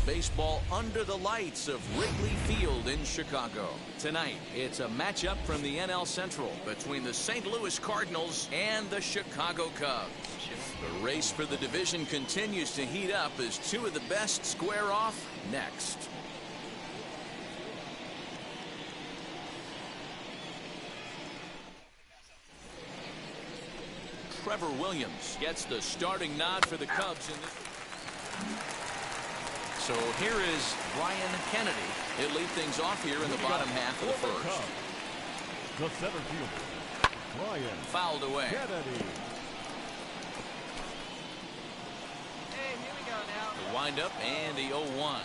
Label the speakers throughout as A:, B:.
A: baseball under the lights of Wrigley Field in Chicago. Tonight, it's a matchup from the NL Central between the St. Louis Cardinals and the Chicago Cubs. The race for the division continues to heat up as two of the best square off next. Trevor Williams gets the starting nod for the Cubs in this. So here is Brian Kennedy. He'll lead things off here in the bottom half of the first.
B: The center fielder, Brian
A: fouled away.
B: Kennedy.
C: Hey, here we go now.
A: The windup and the 0-1.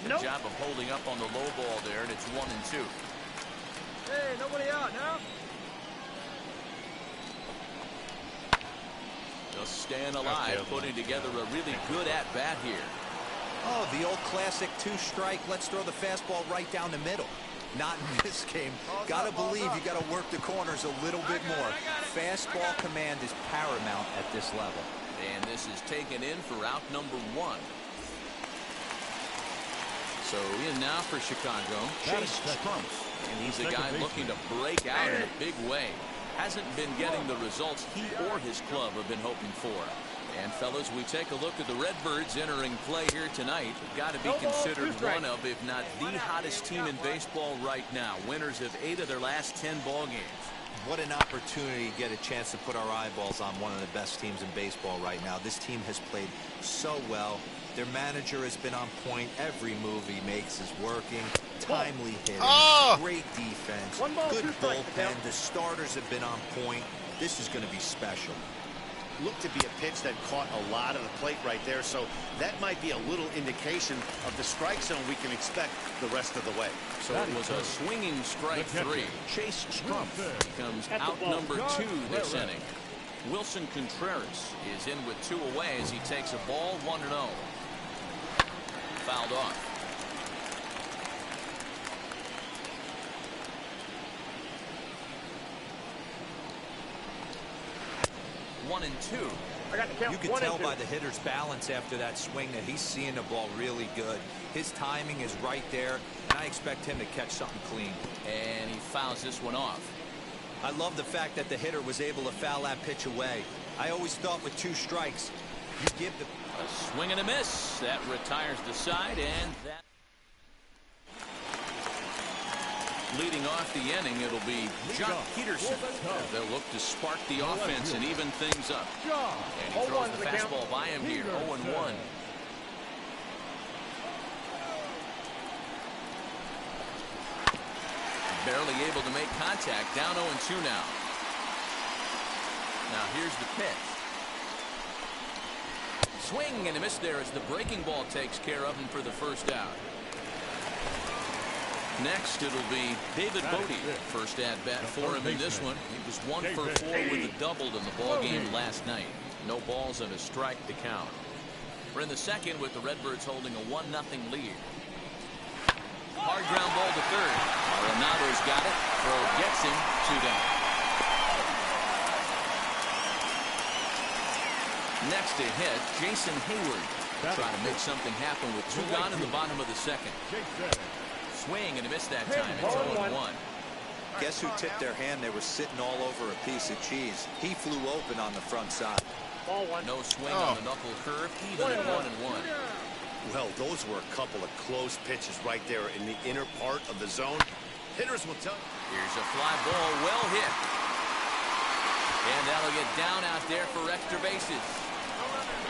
C: Nope.
A: Job of holding up on the low ball there, and it's 1-2.
C: Hey, nobody out now.
A: Just staying alive, putting together a really good at-bat here.
D: Oh, the old classic two-strike. Let's throw the fastball right down the middle. Not in this game. Gotta believe you gotta work the corners a little bit more. Fastball command is paramount at this level.
A: And this is taken in for out number 1. So in now for Chicago, Chase Strumpf. And he's a guy looking to break out in a big way. Hasn't been getting the results he or his club have been hoping for. And fellas, we take a look at the Redbirds entering play here tonight. Got to be considered one of, if not the hottest team in baseball right now. Winners of 8 of their last 10 ball games.
D: What an opportunity to get a chance to put our eyeballs on one of the best teams in baseball right now. This team has played so well. Their manager has been on point. Every move he makes is working. Timely hitting. Great defense. Good bullpen. The starters have been on point. This is going to be special.
E: Looked to be a pitch that caught a lot of the plate right there, so that might be a little indication of the strike zone we can expect the rest of the way.
A: So it was a swinging strike 3. Chase Strumpf becomes out number 2 this inning. Wilson Contreras is in with 2 away as he takes a ball 1-0. Fouled off. One and two.
D: You can tell by the hitter's balance after that swing that he's seeing the ball really good. His timing is right there, and I expect him to catch something clean.
A: And he fouls this one off.
D: I love the fact that the hitter was able to foul that pitch away. I always thought with 2 strikes, you give the...
A: A swing and a miss. That retires the side, and that... Leading off the inning, it'll be Jock Peterson. They'll look to spark the offense and even things up. And he throws the fastball by him here, 0-1. Barely able to make contact, down 0-2 now. Now here's the pitch. Swing and a miss there as the breaking ball takes care of him for the first out. Next, it'll be David Bodie. First at-bat for him in this one. He was 1 for 4 with a double in the ball game last night. No balls and a strike to count. We're in the second with the Redbirds holding a 1-0 lead. Hard ground ball to third. Arenado's got it. Throw gets him. 2 down. Next to hit, Jason Hayward. Trying to make something happen with 2 gone in the bottom of the second. Swing and a miss that time. It's 0-1.
D: Guess who tipped their hand? They were sitting all over a piece of cheese. He flew open on the front side.
A: No swing on the knuckle curve, even at 1-1.
E: Well, those were a couple of close pitches right there in the inner part of the zone. Hitters will tell you.
A: Here's a fly ball, well hit. And that'll get down out there for extra bases.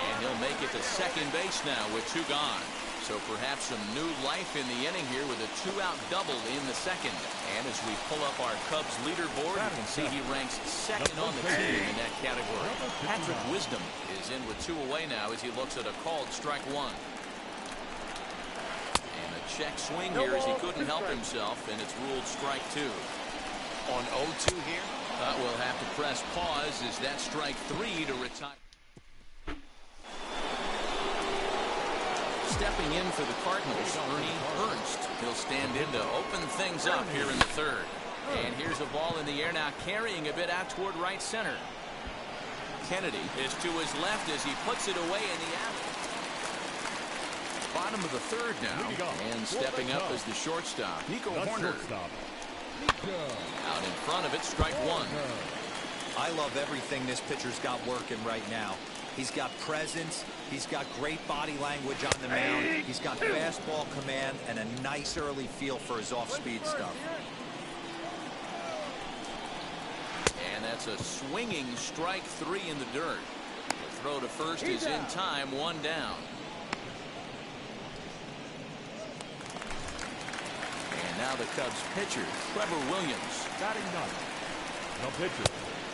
A: And he'll make it to second base now with 2 gone. So perhaps some new life in the inning here with a 2-out double in the second. And as we pull up our Cubs leaderboard, you can see he ranks second on the team in that category. Patrick Wisdom is in with 2 away now as he looks at a called strike 1. And a check swing here as he couldn't help himself, and it's ruled strike 2.
E: On 0-2 here?
A: We'll have to press pause as that strike 3 to retire. Stepping in for the Cardinals, Ernie. He'll stand in to open things up here in the third. And here's a ball in the air now, carrying a bit out toward right center. Kennedy is to his left as he puts it away in the alley. Bottom of the third now, and stepping up as the shortstop, Nico Horner. Out in front of it, strike one.
D: I love everything this pitcher's got working right now. He's got presence. He's got great body language on the mound. He's got fastball command and a nice early feel for his off-speed stuff.
A: And that's a swinging strike three in the dirt. The throw to first is in time, one down. And now the Cubs pitcher, Trevor Williams.
B: Batting ninth. The pitcher.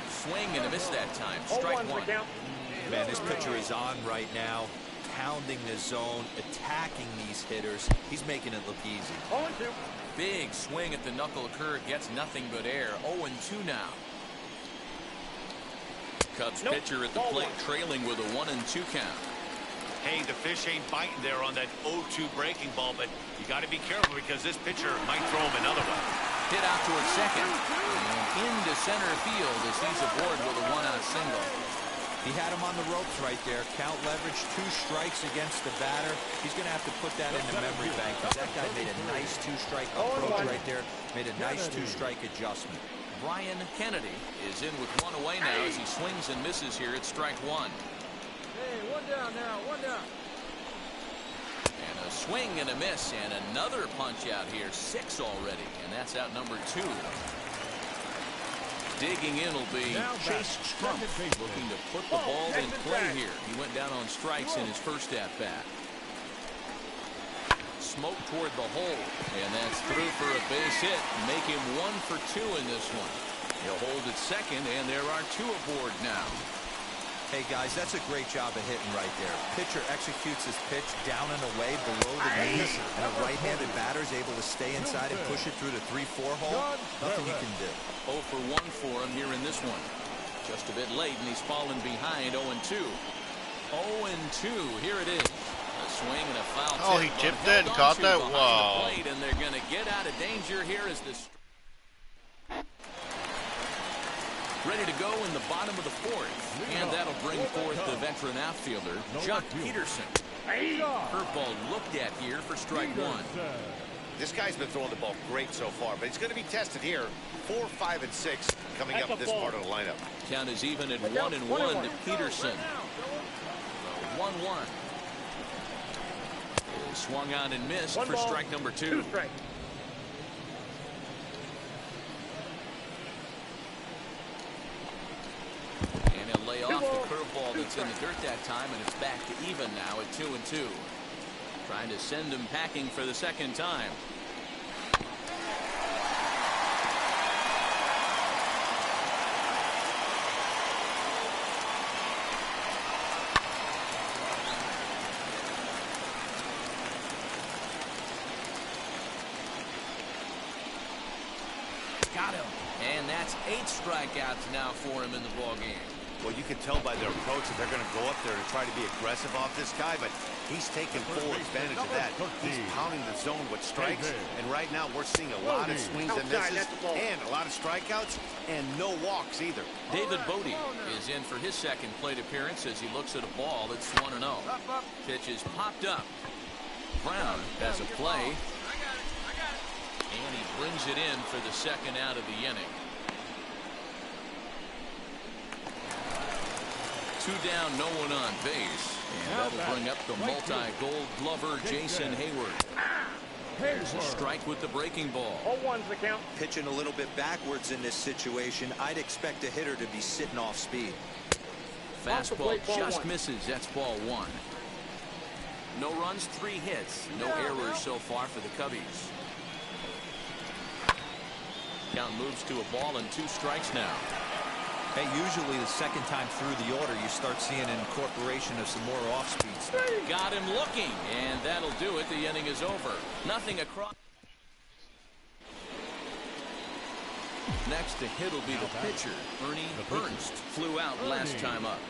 A: Swing and a miss that time. Strike one.
D: Man, this pitcher is on right now, pounding the zone, attacking these hitters. He's making it look easy.
A: Big swing at the knuckle curve, gets nothing but air. 0-2 now. Cubs pitcher at the plate, trailing with a 1-2 count.
E: Hey, the fish ain't biting there on that 0-2 breaking ball, but you got to be careful because this pitcher might throw him another one.
A: Hit out towards second. And into center field as he's aboard with a one-out single.
D: He had him on the ropes right there. Count leverage, 2 strikes against the batter. He's going to have to put that in the memory bank because that guy made a nice 2-strike approach right there. Made a nice 2-strike adjustment.
A: Brian Kennedy is in with one away now as he swings and misses here at strike one.
C: Hey, one down now, one down.
A: And a swing and a miss and another punch out here. 6 already, and that's out number 2. Digging in will be Chase Trump, looking to put the ball in play here. He went down on strikes in his first at-bat. Smoke toward the hole, and that's through for a base hit. Make him 1 for 2 in this one. He'll hold at second, and there are 2 aboard now.
D: Hey, guys, that's a great job of hitting right there. Pitcher executes his pitch down and away below the knees, and a right-handed batter is able to stay inside and push it through the 3-4 hole. Nothing you can do.
A: 0 for 1 for him here in this one. Just a bit late, and he's fallen behind 0-2. 0-2, here it is. A swing and a foul tip.
F: Oh, he tipped it and caught that? Wow.
A: And they're going to get out of danger here as this. Ready to go in the bottom of the fourth. And that'll bring forth the veteran outfielder, Chuck Peterson. Curveball looked at here for strike one.
E: This guy's been throwing the ball great so far, but he's going to be tested here. 4, 5, and 6 coming up this part of the lineup.
A: Count is even at 1-1 to Peterson. 1-1. Swung on and missed for strike number 2. And he'll lay off the curveball that's in the dirt that time, and it's back to even now at 2-2. Trying to send him packing for the second time. Got him. And that's 8 strikeouts now for him in the ballgame.
E: Well, you can tell by their approach that they're going to go up there and try to be aggressive off this guy, but he's taking full advantage of that. He's pounding the zone with strikes, and right now we're seeing a lot of swings and misses and a lot of strikeouts and no walks either.
A: David Bodie is in for his second plate appearance as he looks at a ball that's 1-0. Pitch is popped up. Brown has a play. And he brings it in for the second out of the inning. 2 down, no one on base. And that'll bring up the multi-gold glover, Jason Hayward. There's a strike with the breaking ball.
C: 0-1's the count.
D: Pitching a little bit backwards in this situation. I'd expect a hitter to be sitting off speed.
A: Fastball just misses. That's ball 1. No runs, 3 hits. No errors so far for the Cubbies. Count moves to a ball and 2 strikes now.
D: Hey, usually the second time through the order, you start seeing an incorporation of some more off-speed stuff.
A: Got him looking, and that'll do it. The inning is over. Nothing across. Next to hit will be the pitcher, Ernie. Flew out last time up.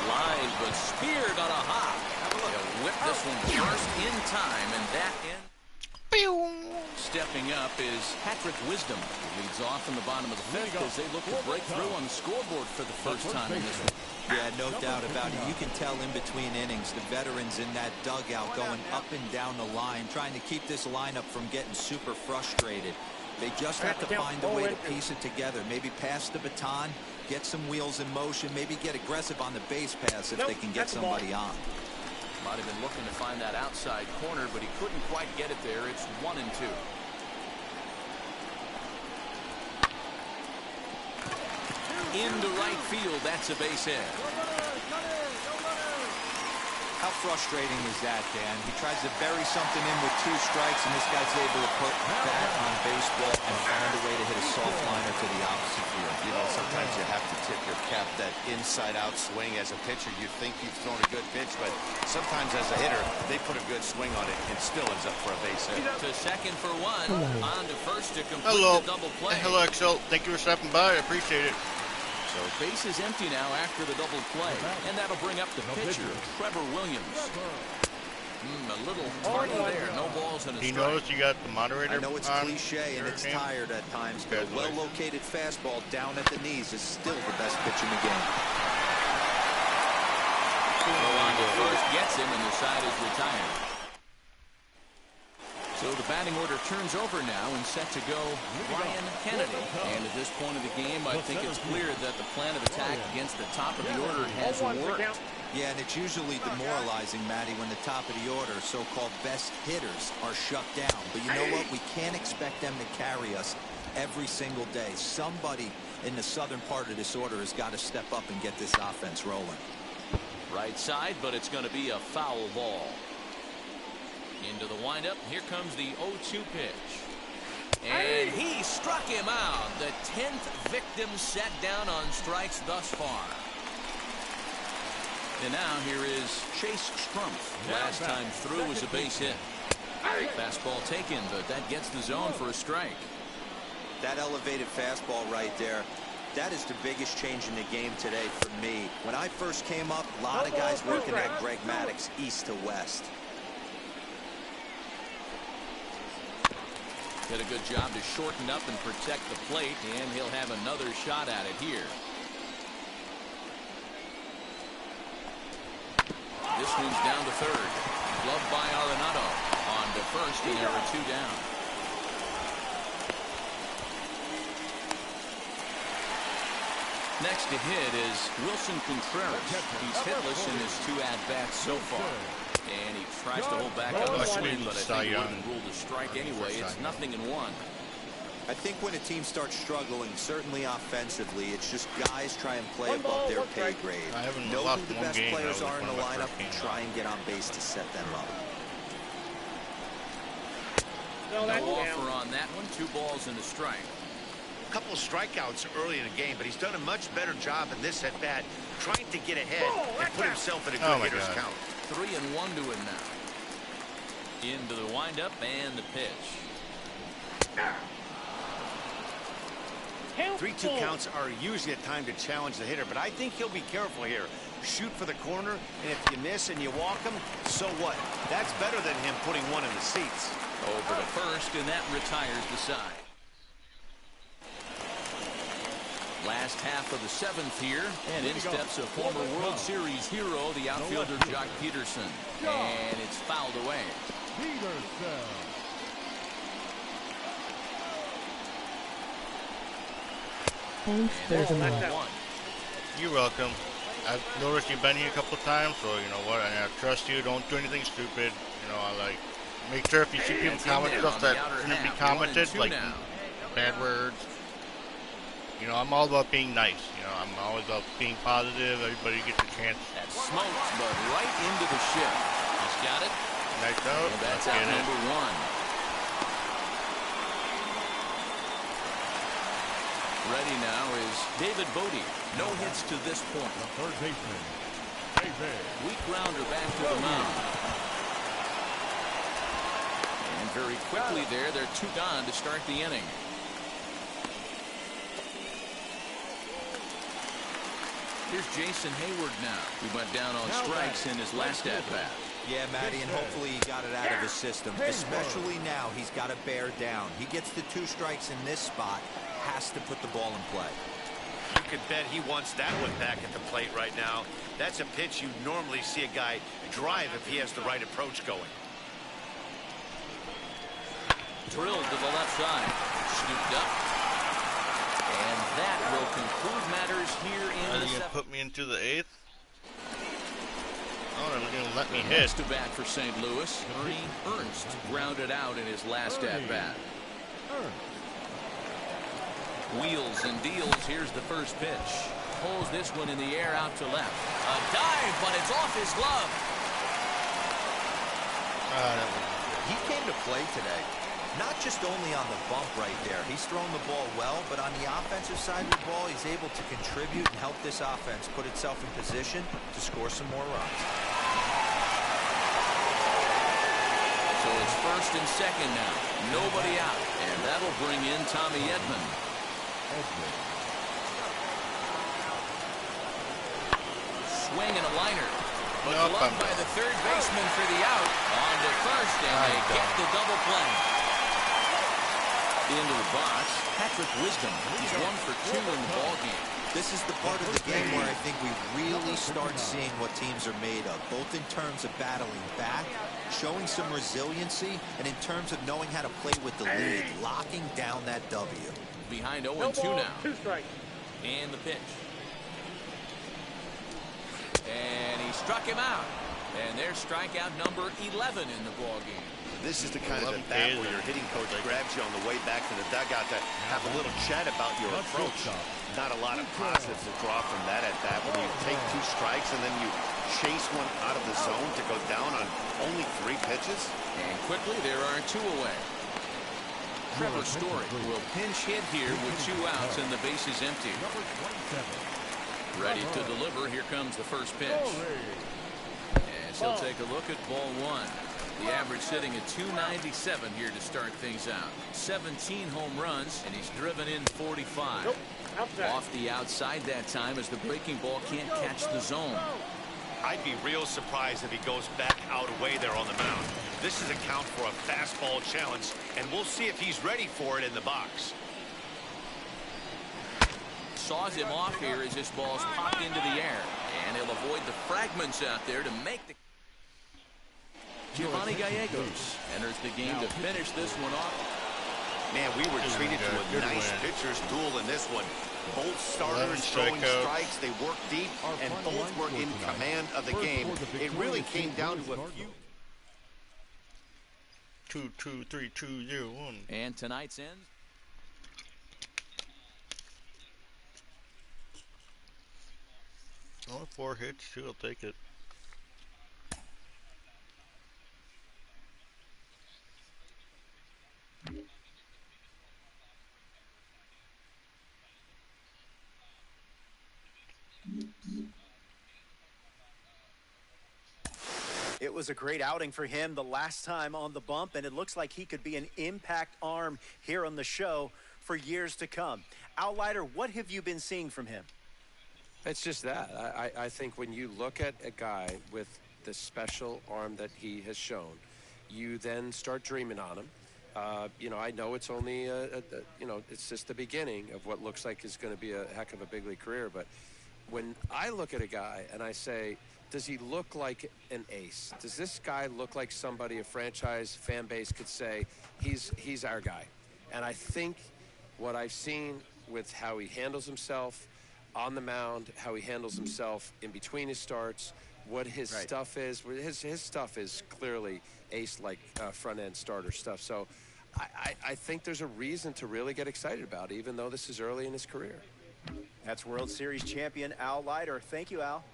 A: Line, but speared on a hop. He'll whip this one first in time, and that ends. Stepping up is Patrick Wisdom, who leads off in the bottom of the fifth as they look to break through on the scoreboard for the first time in this one.
D: Yeah, no doubt about it. You can tell in between innings, the veterans in that dugout going up and down the line, trying to keep this lineup from getting super frustrated. They just have to find a way to piece it together. Maybe pass the baton, get some wheels in motion, maybe get aggressive on the base pass if they can get somebody on.
A: Might have been looking to find that outside corner, but he couldn't quite get it there. It's 1-2. Into right field. That's a base hit.
D: How frustrating is that, Dan? He tries to bury something in with 2 strikes, and this guy's able to put that on baseball and find a way to hit a soft liner to the opposite field.
E: You know, sometimes you have to tip your cap. That inside-out swing as a pitcher, you think you've thrown a good pitch, but sometimes as a hitter, they put a good swing on it and still ends up for a base hit.
A: To second for 1. On to first to complete
F: Hello.
A: the double play.
F: Hello, Excel. Thank you for stopping by. I appreciate it.
A: So base is empty now after the double play, and that'll bring up the pitcher, Trevor Williams. A little tardy there. No balls and a strike.
F: He knows you got the moderator.
D: I know it's cliche and it's tired at times, but a well-located fastball down at the knees is still the best pitch in the game.
A: On to first, gets him, and the side is retired. So the batting order turns over now and set to go Ryan Kennedy. And at this point of the game, I think it's clear that the plan of attack against the top of the order has worked.
D: Yeah, and it's usually demoralizing, Matty, when the top of the order, so-called best hitters, are shut down. But you know what? We can't expect them to carry us every single day. Somebody in the southern part of this order has got to step up and get this offense rolling.
A: Right side, but it's going to be a foul ball. Into the windup. Here comes the 0-2 pitch. And he struck him out. The 10th victim set down on strikes thus far. And now here is Chase Strumpf. Last time through was a base hit. Fastball taken, but that gets the zone for a strike.
D: That elevated fastball right there, that is the biggest change in the game today for me. When I first came up, a lot of guys working at Greg Maddux east to west.
A: Did a good job to shorten up and protect the plate, and he'll have another shot at it here. This one's down to third. Gloved by Arenado. On to first, and there are 2 down. Next to hit is Wilson Contreras. He's hitless in his 2 at-bats so far. And he tries to hold back on the swing, but I think he wouldn't rule the strike anyway. It's 0-1.
D: I think when a team starts struggling, certainly offensively, it's just guys try and play above their pay grade. Know who the best players are in the lineup and try and get on base to set them up.
A: No offer on that one. 2 balls and a strike.
E: A couple of strikeouts early in the game, but he's done a much better job in this at-bat trying to get ahead and put himself in a good hitter's count.
A: 3-1 to him now. Into the windup and the pitch.
E: 3-2 counts are usually a time to challenge the hitter, but I think he'll be careful here. Shoot for the corner, and if you miss and you walk him, so what? That's better than him putting one in the seats.
A: Over to first, and that retires the side. Last half of the 7th here, and in steps a former World Series hero, the outfielder Jock Peterson. And it's fouled away.
G: Thanks very much.
F: You're welcome. I've noticed you've been here a couple of times, so you know what? I trust you. Don't do anything stupid. You know, I like make sure if you see people comment stuff that shouldn't be commented, like bad words. You know, I'm all about being nice. You know, I'm always about being positive. Everybody gets a chance.
A: That smokes, but right into the shift. He's got it.
F: Nice out.
A: And that's out number 1. Ready now is David Bodie. No hits to this point.
B: The third baseman, David.
A: Weak grounder back to the mound. And very quickly they're 2 gone to start the inning. Here's Jason Hayward now, who went down on strikes in his last at-bat.
D: Yeah, Matty, and hopefully he got it out of his system, especially now he's got to bear down. He gets the 2 strikes in this spot, has to put the ball in play.
E: You could bet he wants that one back at the plate right now. That's a pitch you normally see a guy drive if he has the right approach going.
A: Drilled to the left side, scooped up. And that will conclude matters here in the 7th.
F: Are you going to put me into the 8th? Oh, they're going to let me hit.
A: Next to bat for St. Louis, Ernie Ernst grounded out in his last at-bat. Wheels and deals. Here's the first pitch. Pulls this one in the air out to left. A dive, but it's off his glove.
D: He came to play today. Not just only on the bump right there. He's thrown the ball well, but on the offensive side of the ball, he's able to contribute and help this offense put itself in position to score some more runs.
A: So it's first and second now. Nobody out. And that'll bring in Tommy Edman. Swing and a liner. But gloved by the third baseman for the out. On to first, and they get the double play. Into the box, Patrick Wisdom. He's 1 for 2 in the ballgame.
D: This is the part of the game where I think we really start seeing what teams are made of, both in terms of battling back, showing some resiliency, and in terms of knowing how to play with the lead, locking down that W.
A: Behind 0-2 now.
C: 2 strikes.
A: And the pitch. And he struck him out. And there's strikeout number 11 in the ballgame.
E: This is the kind of at bat where your hitting coach grabs you on the way back to the dugout to have a little chat about your approach. Not a lot of positives to draw from that at bat when you take 2 strikes and then you chase one out of the zone to go down on only 3 pitches.
A: And quickly there are 2 away. Trevor Story will pinch hit here with 2 outs and the base is empty. Ready to deliver. Here comes the first pitch. And he'll take a look at ball 1. The average sitting at 297 here to start things out. 17 home runs, and he's driven in 45. Off the outside that time as the breaking ball can't catch the zone.
E: I'd be real surprised if he goes back out away there on the mound. This is a count for a fastball challenge, and we'll see if he's ready for it in the box.
A: Saws him off here as this ball's popped into the air. And he'll avoid the fragments out there to make the... Giovanni Gallegos enters the game to finish this one off.
E: Man, we were treated to a nice pitcher's duel in this one. Both starters throwing strikes. They worked deep, and both were in command of the game. It really came down to a few.
F: 2, 2, 3, 2, 0, 1.
A: And tonight's end.
F: Oh, 4 hits, too. I'll take it.
H: It was a great outing for him the last time on the bump, and it looks like he could be an impact arm here on the show for years to come. Al Leiter, what have you been seeing from him?
I: It's just that. I think when you look at a guy with the special arm that he has shown, you then start dreaming on him. You know, I know it's only, you know, it's just the beginning of what looks like is going to be a heck of a big league career. But when I look at a guy and I say, does he look like an ace? Does this guy look like somebody a franchise fan base could say, he's our guy? And I think what I've seen with how he handles himself on the mound, how he handles himself in between his starts, what his stuff is. His stuff is clearly ace-like front-end starter stuff. So I think there's a reason to really get excited about it, even though this is early in his career.
H: That's World Series champion Al Leiter. Thank you, Al.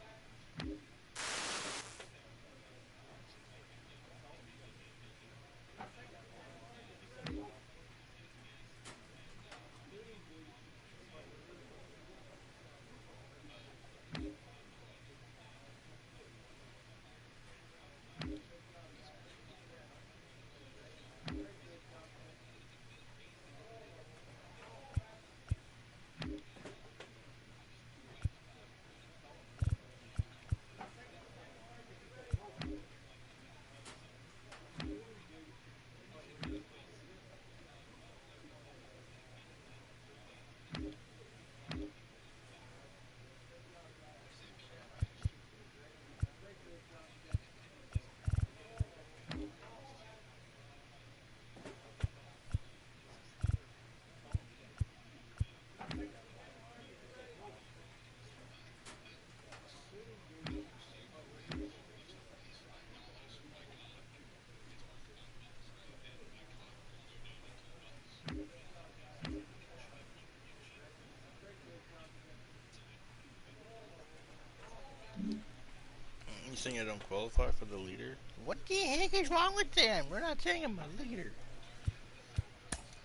F: saying I don't qualify for the leader? What the heck is wrong with them? We're not saying I'm a leader.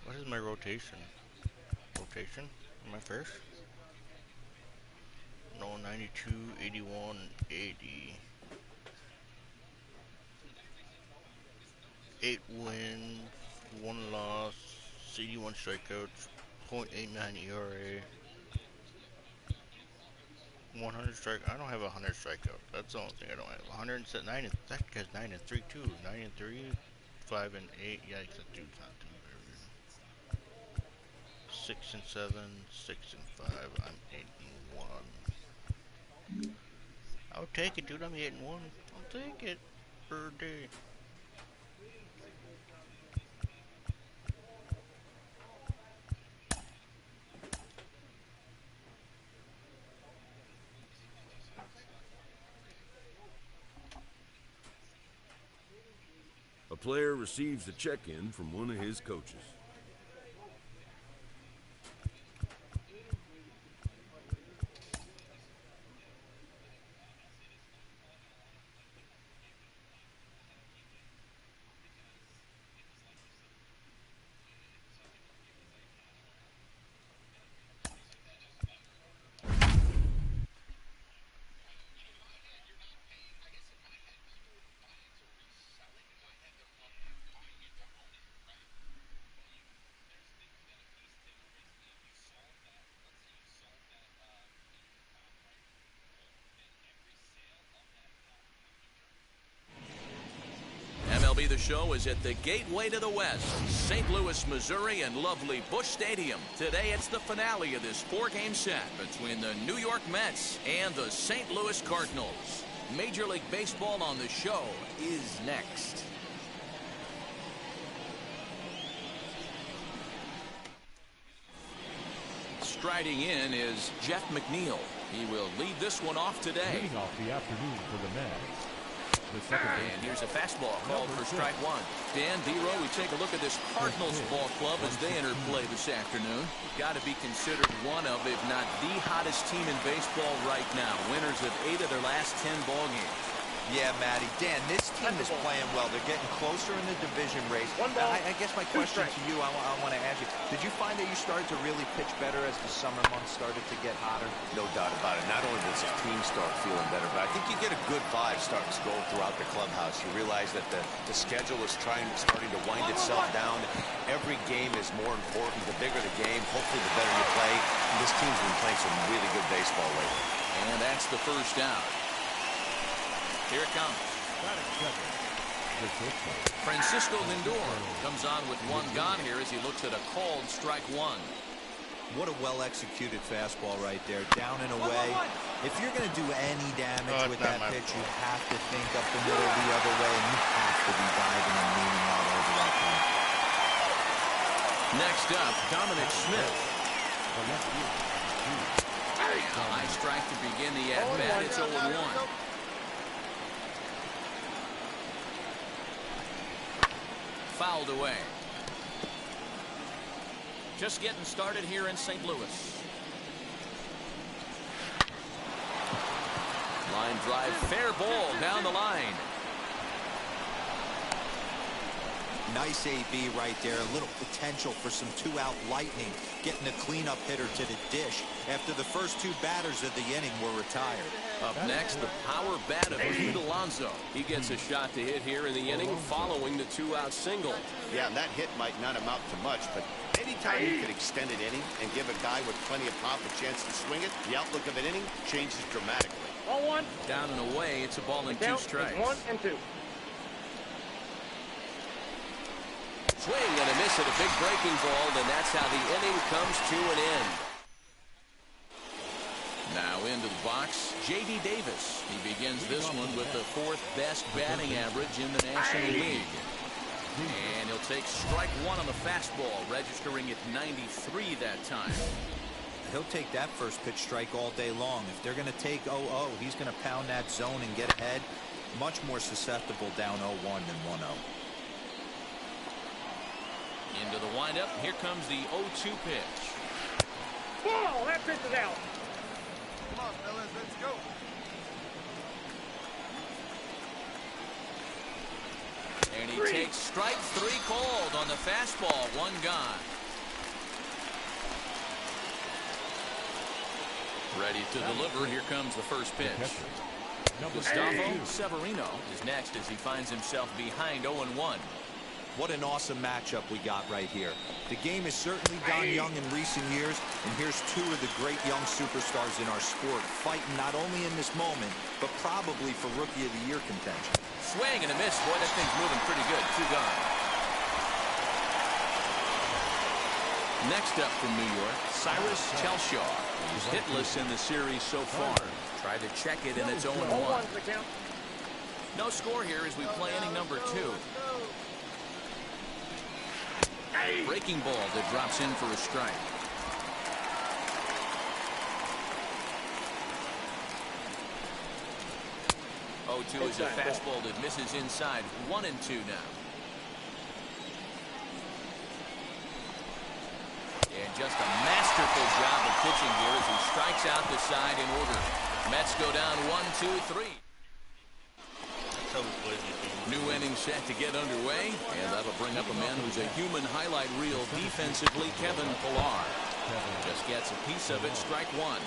F: What is my rotation? Rotation? Am I first? No, 92, 81, 80. 8 wins, 1 loss, 81 strikeouts, .89 ERA. 100 strike. I don't have 100 strikeouts. That's the only thing I don't have. 109. That guy's 9-3 too. 9-3, 5-8. Yikes, that dude's not too very. 6-7, 6-5. I'm 8-1. I'll take it, dude. I'm 8-1. I'll take it per day.
J: A player receives a check-in from one of his coaches.
A: The show is at the gateway to the West, St. Louis, Missouri, and lovely Busch Stadium. Today, it's the finale of this 4-game set between the New York Mets and the St. Louis Cardinals. Major League Baseball on the show is next. Striding in is Jeff McNeil. He will lead this one off today.
B: Leading off the afternoon for the Mets.
A: And here's a fastball called for strike one. Dan Dero, we take a look at this Cardinals ball club as they enter play this afternoon. Got to be considered one of, if not the hottest team in baseball right now. Winners of 8 of their last 10 ball games.
D: Yeah, Matty. Dan, this team is playing well. They're getting closer in the division race. I guess my question to you, I want to ask you, did you find that you started to really pitch better as the summer months started to get hotter?
E: No doubt about it. Not only does the team start feeling better, but I think you get a good vibe starting to go throughout the clubhouse. You realize that the schedule is starting to wind itself down. Every game is more important. The bigger the game, hopefully the better you play. And this team's been playing some really good baseball lately.
A: And that's the first out. Here it comes. Francisco Lindor comes on with one gone here as he looks at a called strike one.
D: What a well-executed fastball right there, down and away. If you're going to do any damage with that pitch, you have to think up the middle the other way, and you have to be diving and leaning out over that point.
A: Next up, Dominic Smith. A high strike to begin the at-bat. It's 0-1. Fouled away. Just getting started here in St. Louis. Line drive, fair ball down the line.
D: Nice AB right there. A little potential for some two-out lightning. Getting a cleanup hitter to the dish after the first 2 batters of the inning were retired.
A: Up next, the power bat of Pete Alonso. He gets a shot to hit here in the inning following the 2-out single.
E: Yeah, and that hit might not amount to much, but anytime you can extend an inning and give a guy with plenty of pop a chance to swing it, the outlook of an inning changes dramatically.
C: Ball 1.
A: Down and away, it's a ball and 2 strikes.
C: 1 and 2.
A: Swing and a miss at a big breaking ball, and that's how the inning comes to an end. Now into the box, J.D. Davis. He begins this one with the 4th best batting average in the National League. And he'll take strike one on the fastball, registering at 93 that time.
D: He'll take that first pitch strike all day long. If they're going to take 0-0, he's going to pound that zone and get ahead. Much more susceptible down 0-1 than 1-0.
A: Into the windup. Here comes the 0-2 pitch.
C: Ball! That pitch is out.
B: Come on, fellas, let's go.
A: And he takes strike 3 cold on the fastball. 1 gone. Ready to deliver. Here comes the first pitch. Gustavo Severino is next as he finds himself behind 0-1.
D: What an awesome matchup we got right here. The game has certainly gone young in recent years, and here's 2 of the great young superstars in our sport fighting not only in this moment, but probably for Rookie of the Year contention.
A: Swing and a miss. Boy, that thing's moving pretty good. 2 gone. Next up from New York, Cyrus Chelshaw. He's hitless in the series so far. Try to check it, and it's 0-1. No score here as we play inning number 2. Breaking ball that drops in for a strike. 0-2 is a fastball that misses inside. 1-2 now. And just a masterful job of pitching here as he strikes out the side in order. Mets go down 1-2-3. New inning set to get underway, and that'll bring up a man who's a human highlight reel defensively, Kevin Pillar. Just gets a piece of it, strike 1.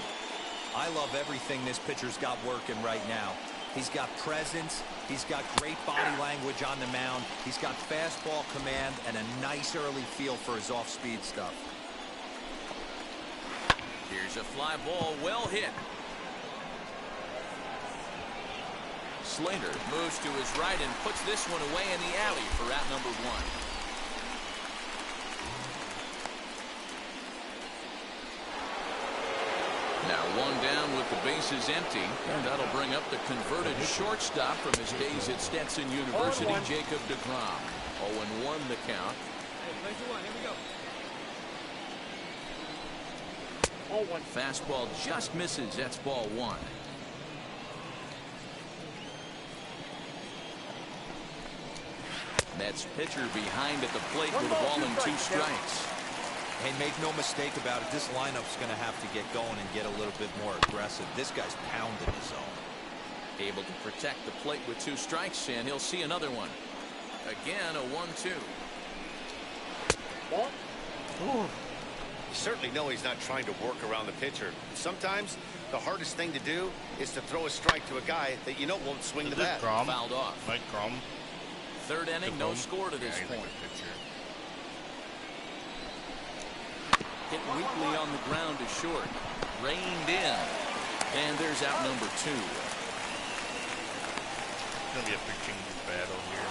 D: I love everything this pitcher's got working right now. He's got presence, he's got great body language on the mound, he's got fastball command, and a nice early feel for his off-speed stuff.
A: Here's a fly ball, well hit. Slater moves to his right and puts this one away in the alley for out number 1. Now 1 down with the bases empty, and that'll bring up the converted shortstop from his days at Stetson University, Jacob deGrom. 0-1 the count. Fastball just misses. That's ball 1. Mets pitcher behind at the plate with a ball and 2 strikes.
D: Hey, make no mistake about it, this lineup's going to have to get going and get a little bit more aggressive. This guy's pounding the zone.
A: Able to protect the plate with 2 strikes, and he'll see another one. Again, a 1-2.
E: You certainly know he's not trying to work around the pitcher. Sometimes the hardest thing to do is to throw a strike to a guy that you know won't swing the bat.
A: Fouled off.
F: Mike Crum.
A: 3rd inning, no score to this point. Hit weakly on the ground to short. Reined in. And there's out number 2.
F: It's going to be a pitching battle here.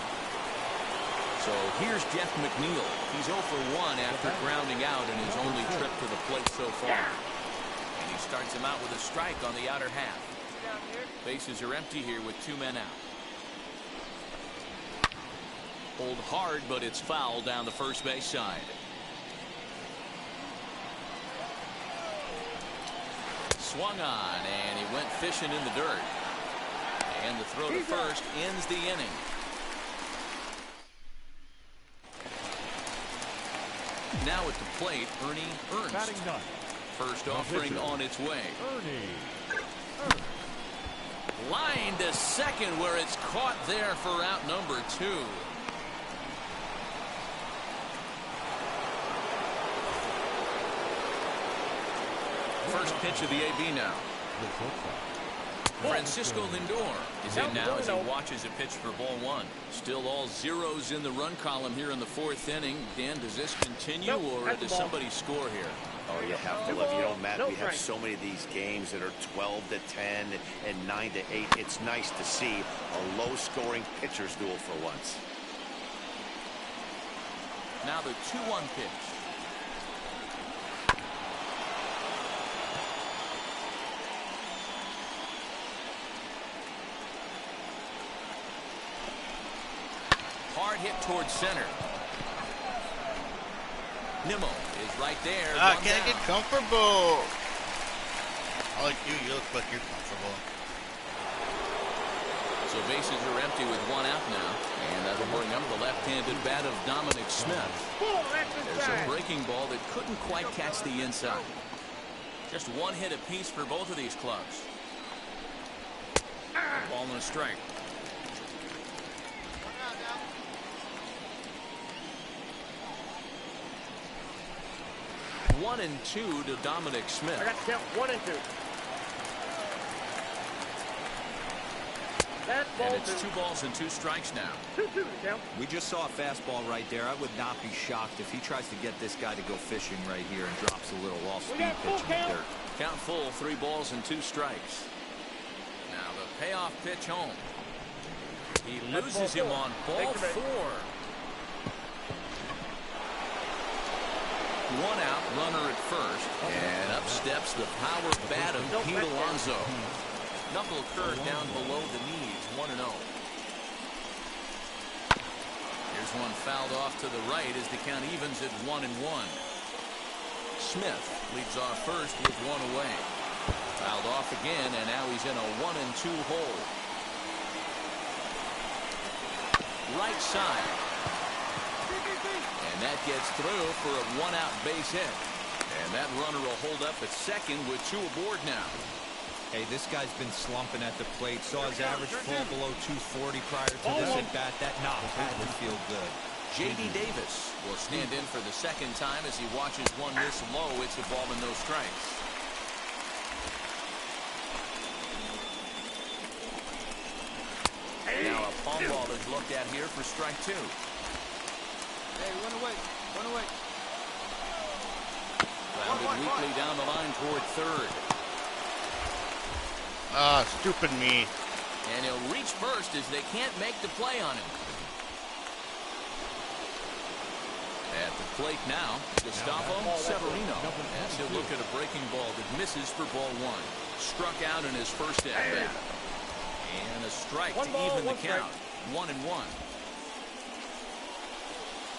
A: So here's Jeff McNeil. He's 0 for 1 after grounding out in his only trip to the plate so far. And he starts him out with a strike on the outer half. Bases are empty here with 2 men out. Hold hard, but it's foul down the first base side. Swung on, and he went fishing in the dirt. And the throw to first ends the inning. Now at the plate, Ernie Ernst. First offering on its way. Line to second, where it's caught there for out number 2. First pitch of the AB now. Francisco Lindor is in now as he watches a pitch for ball 1. Still all zeros in the run column here in the 4th inning. Dan, does this continue or does somebody score here?
E: Oh, you have to love. You know, Matt, we have so many of these games that are 12-10 and 9-8. It's nice to see a low-scoring pitcher's duel for once.
A: Now the 2-1 pitch. Hard hit towards center. Nimmo is right there.
F: I can't get comfortable. I like you. You look like you're comfortable.
A: So bases are empty with 1 out now. And that'll bring up the left-handed bat of Dominic Smith. There's a breaking ball that couldn't quite catch the inside. Just 1 hit apiece for both of these clubs. Ball and a strike. 1-2 to Dominic Smith.
C: I got count 1 and 2. That's ball
A: And it's
C: 2.
A: 2 balls and 2 strikes now.
C: 2-2 to count.
D: We just saw a fastball right there. I would not be shocked if he tries to get this guy to go fishing right here and drops a little off-speed pitch in the dirt.
A: Count full, 3 balls and 2 strikes. Now the payoff pitch home. He loses him on ball 4. 1 out, runner at first, and up steps the power bat of Pete Alonso. Knuckle curve down below the knees, 1-0. Here's one fouled off to the right as the count evens at 1-1. Smith leads off first with 1 away. Fouled off again, and now he's in a 1-2 hole. Right side. And that gets through for a 1-out base hit. And that runner will hold up at second with 2 aboard now.
D: Hey, this guy's been slumping at the plate. Saw his average fall below 240 prior to this at bat. That knock had to feel good.
A: J.D. Davis will stand in for the second time as he watches one miss low. It's a ball and no strikes. Now a palm ball is looked at here for strike 2.
K: Hey, 1 away. 1 away.
A: Grounded weakly down the line toward third.
F: Ah, stupid me.
A: And he'll reach first as they can't make the play on him. At the plate now, Gustavo Severino as he'll look at a breaking ball that misses for ball 1. Struck out in his first at bat. And a strike to even the count. 1-1.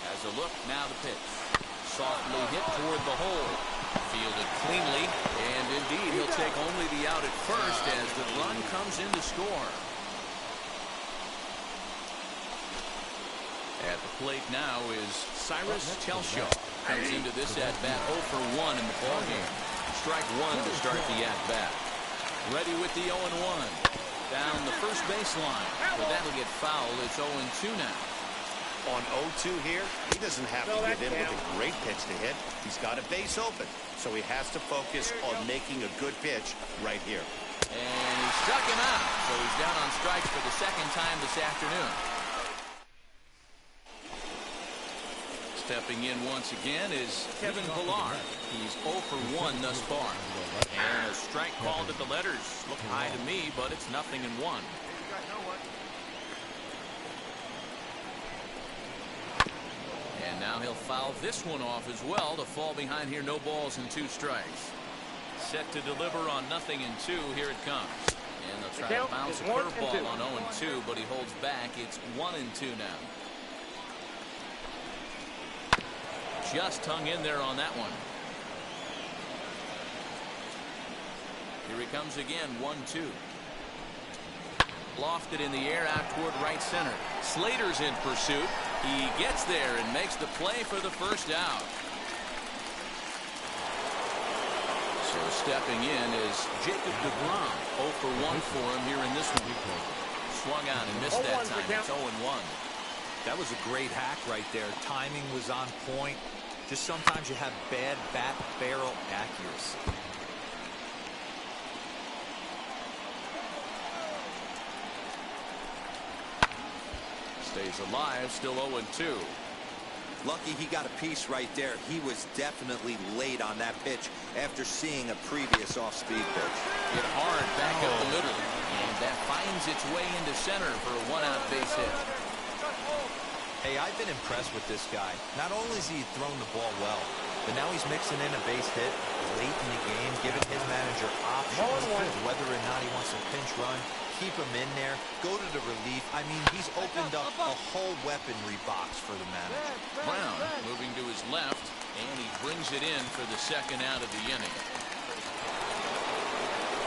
A: As a look, now the pitch. Softly hit toward the hole. Fielded cleanly, and indeed he'll take only the out at first as the run comes in to score. At the plate now is Cyrus Chelshaw. Comes into this at-bat 0 for 1 in the ballgame. Strike 1 to start the at-bat. Ready with the 0-1. Down the first baseline, but that'll get foul. It's 0-2 now.
E: On 0-2 here, he doesn't have to get in with a great pitch to hit. He's got a base open, so he has to focus on making a good pitch right here.
A: And he struck him out, so he's down on strikes for the second time this afternoon. Stepping in once again is Kevin Pillar. He's 0 for 1 thus far. And a strike called at the letters. Looked high to me, but it's 0-1. And now he'll foul this one off as well to fall behind here. No balls and 2 strikes. Set to deliver on 0-2. Here it comes. And they'll try to bounce a curveball on 0-2, but he holds back. It's 1-2 now. Just hung in there on that one. Here he comes again, 1-2. Lofted in the air out toward right center. Slater's in pursuit. He gets there and makes the play for the first out. So stepping in is Jacob deGrom. 0 for 1 for him here in this one. Swung out and missed that time. It's 0-1.
D: That was a great hack right there. Timing was on point. Just sometimes you have bad bat barrel accuracy.
A: Stays alive, still 0-2.
D: Lucky he got a piece right there. He was definitely late on that pitch after seeing a previous off-speed pitch.
A: Hit hard back up the middle, and that finds its way into center for a 1-out base hit.
D: Hey, I've been impressed with this guy. Not only has he thrown the ball well, but now he's mixing in a base hit late in the game, giving his manager options whether or not he wants a pinch run, keep him in there, go to the relief. I mean, he's opened up a whole weaponry box for the manager.
A: Brown moving to his left, and he brings it in for the second out of the inning.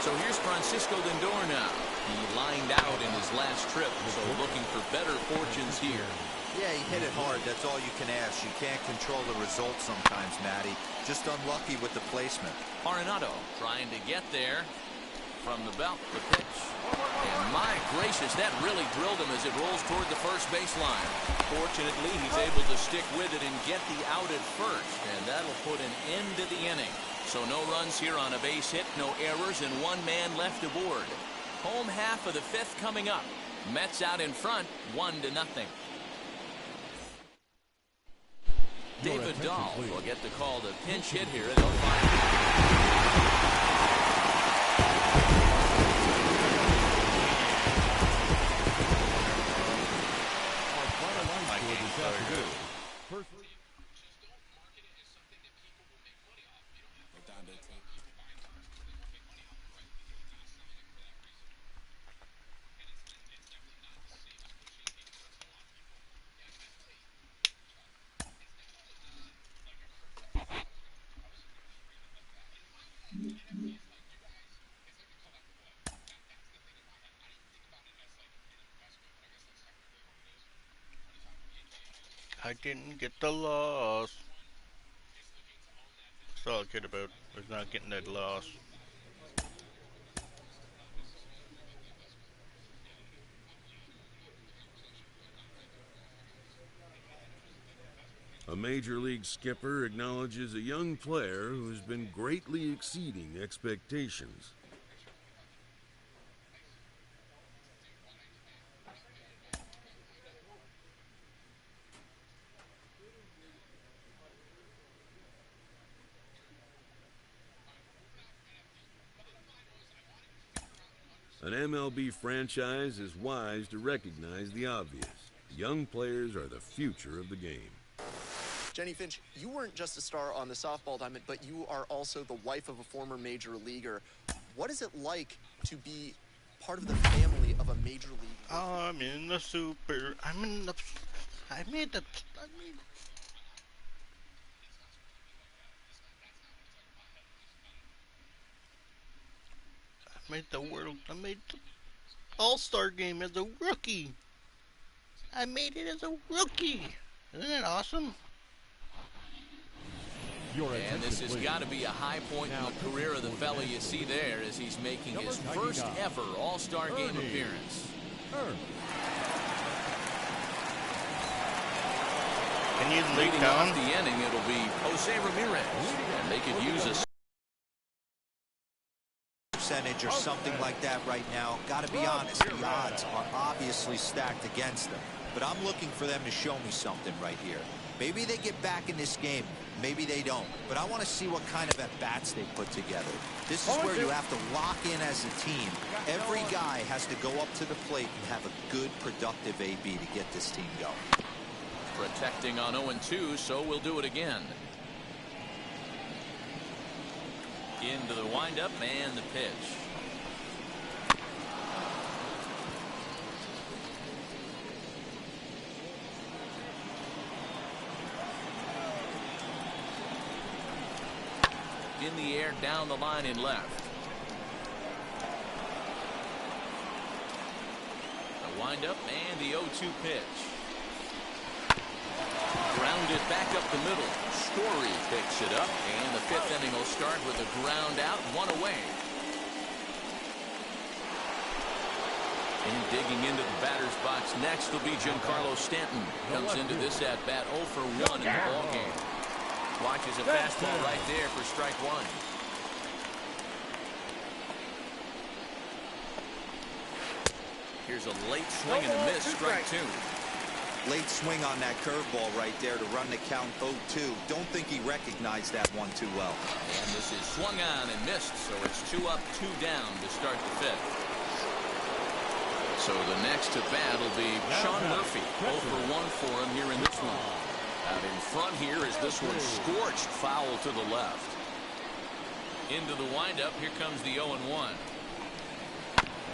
A: So here's Francisco Lindor now. He lined out in his last trip, so looking for better fortunes here.
D: Yeah, he hit it hard. That's all you can ask. You can't control the results sometimes, Matty. Just unlucky with the placement.
A: Arenado trying to get there. From the belt, the pitch. And my gracious, that really drilled him as it rolls toward the first baseline. Fortunately, he's able to stick with it and get the out at first. And that'll put an end to the inning. So no runs here on a base hit, no errors, and one man left aboard. Home half of the fifth coming up. Mets out in front, 1-0. David Dahl will get the call to pinch hit here, and they'll find
F: I didn't get the loss. That's all I cared about, was not getting that loss.
J: A major league skipper acknowledges a young player who has been greatly exceeding expectations. An MLB franchise is wise to recognize the obvious. Young players are the future of the game.
L: Jenny Finch, you weren't just a star on the softball diamond, but you are also the wife of a former major leaguer. What is it like to be part of the family of a major league?
F: I made the All-Star game as a rookie. I made it as a rookie. Isn't that awesome?
A: And this has got to be a high point in the career of the fella you see there as he's making his first ever All-Star game appearance.
F: Can you lead
A: Leading
F: down?
A: off the inning, it'll be Jose Ramirez. And they could use a
D: percentage or something like that right now. Got to be honest, the odds are obviously stacked against them. But I'm looking for them to show me something right here. Maybe they get back in this game. Maybe they don't. But I want to see what kind of at-bats they put together. This is where you have to lock in as a team. Every guy has to go up to the plate and have a good, productive AB to get this team going.
A: protecting on 0-2, so we'll do it again. Into the windup and the pitch. In the air, down the line and left. The windup and the 0-2 pitch. Grounded back up the middle. Story picks it up, and the fifth inning will start with a ground out, one away. And digging into the batter's box next will be Giancarlo Stanton. Comes into this at bat 0 for 1 in the ballgame. Watches a fastball right there for strike one. Here's a late swing and a miss, strike two.
D: Late swing on that curveball right there to run the count 0-2. Don't think he recognized that one too well.
A: And this is swung on and missed, so it's 2 up, 2 down to start the fifth. So the next to bat will be Sean Murphy. 0 for 1 for him here in this one. Out in front here is this one scorched foul to the left. Into the windup, here comes the 0-1.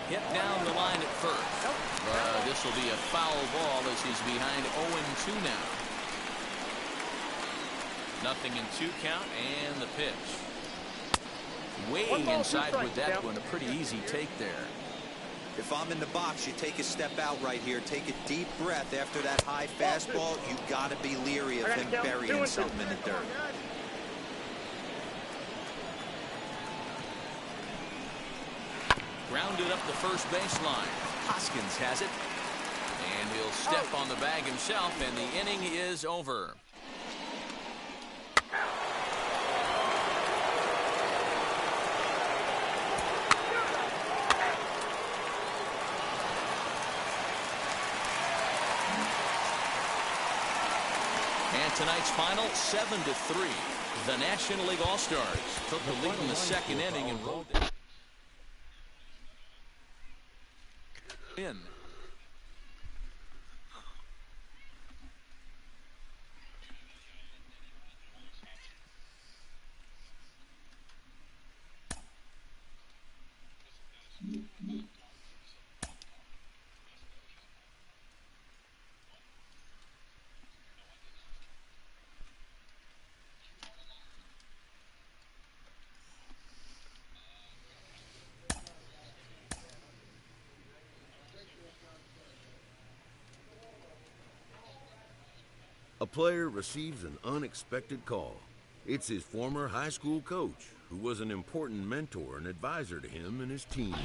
A: Hit down the line at first. This will be a foul ball as he's behind 0-2 now. Nothing in 2 count and the pitch. Weighing inside with that one, a pretty easy take there.
D: If I'm in the box, you take a step out right here. Take a deep breath after that high fastball. You got to be leery of him burying something in the dirt.
A: grounded up the first baseline. Hoskins has it. And he'll step on the bag himself, and the inning is over. And tonight's final, 7-3. The National League All-Stars took the lead in the second inning and rolled it in.
J: A player receives an unexpected call. It's his former high school coach, who was an important mentor and advisor to him in his teen years.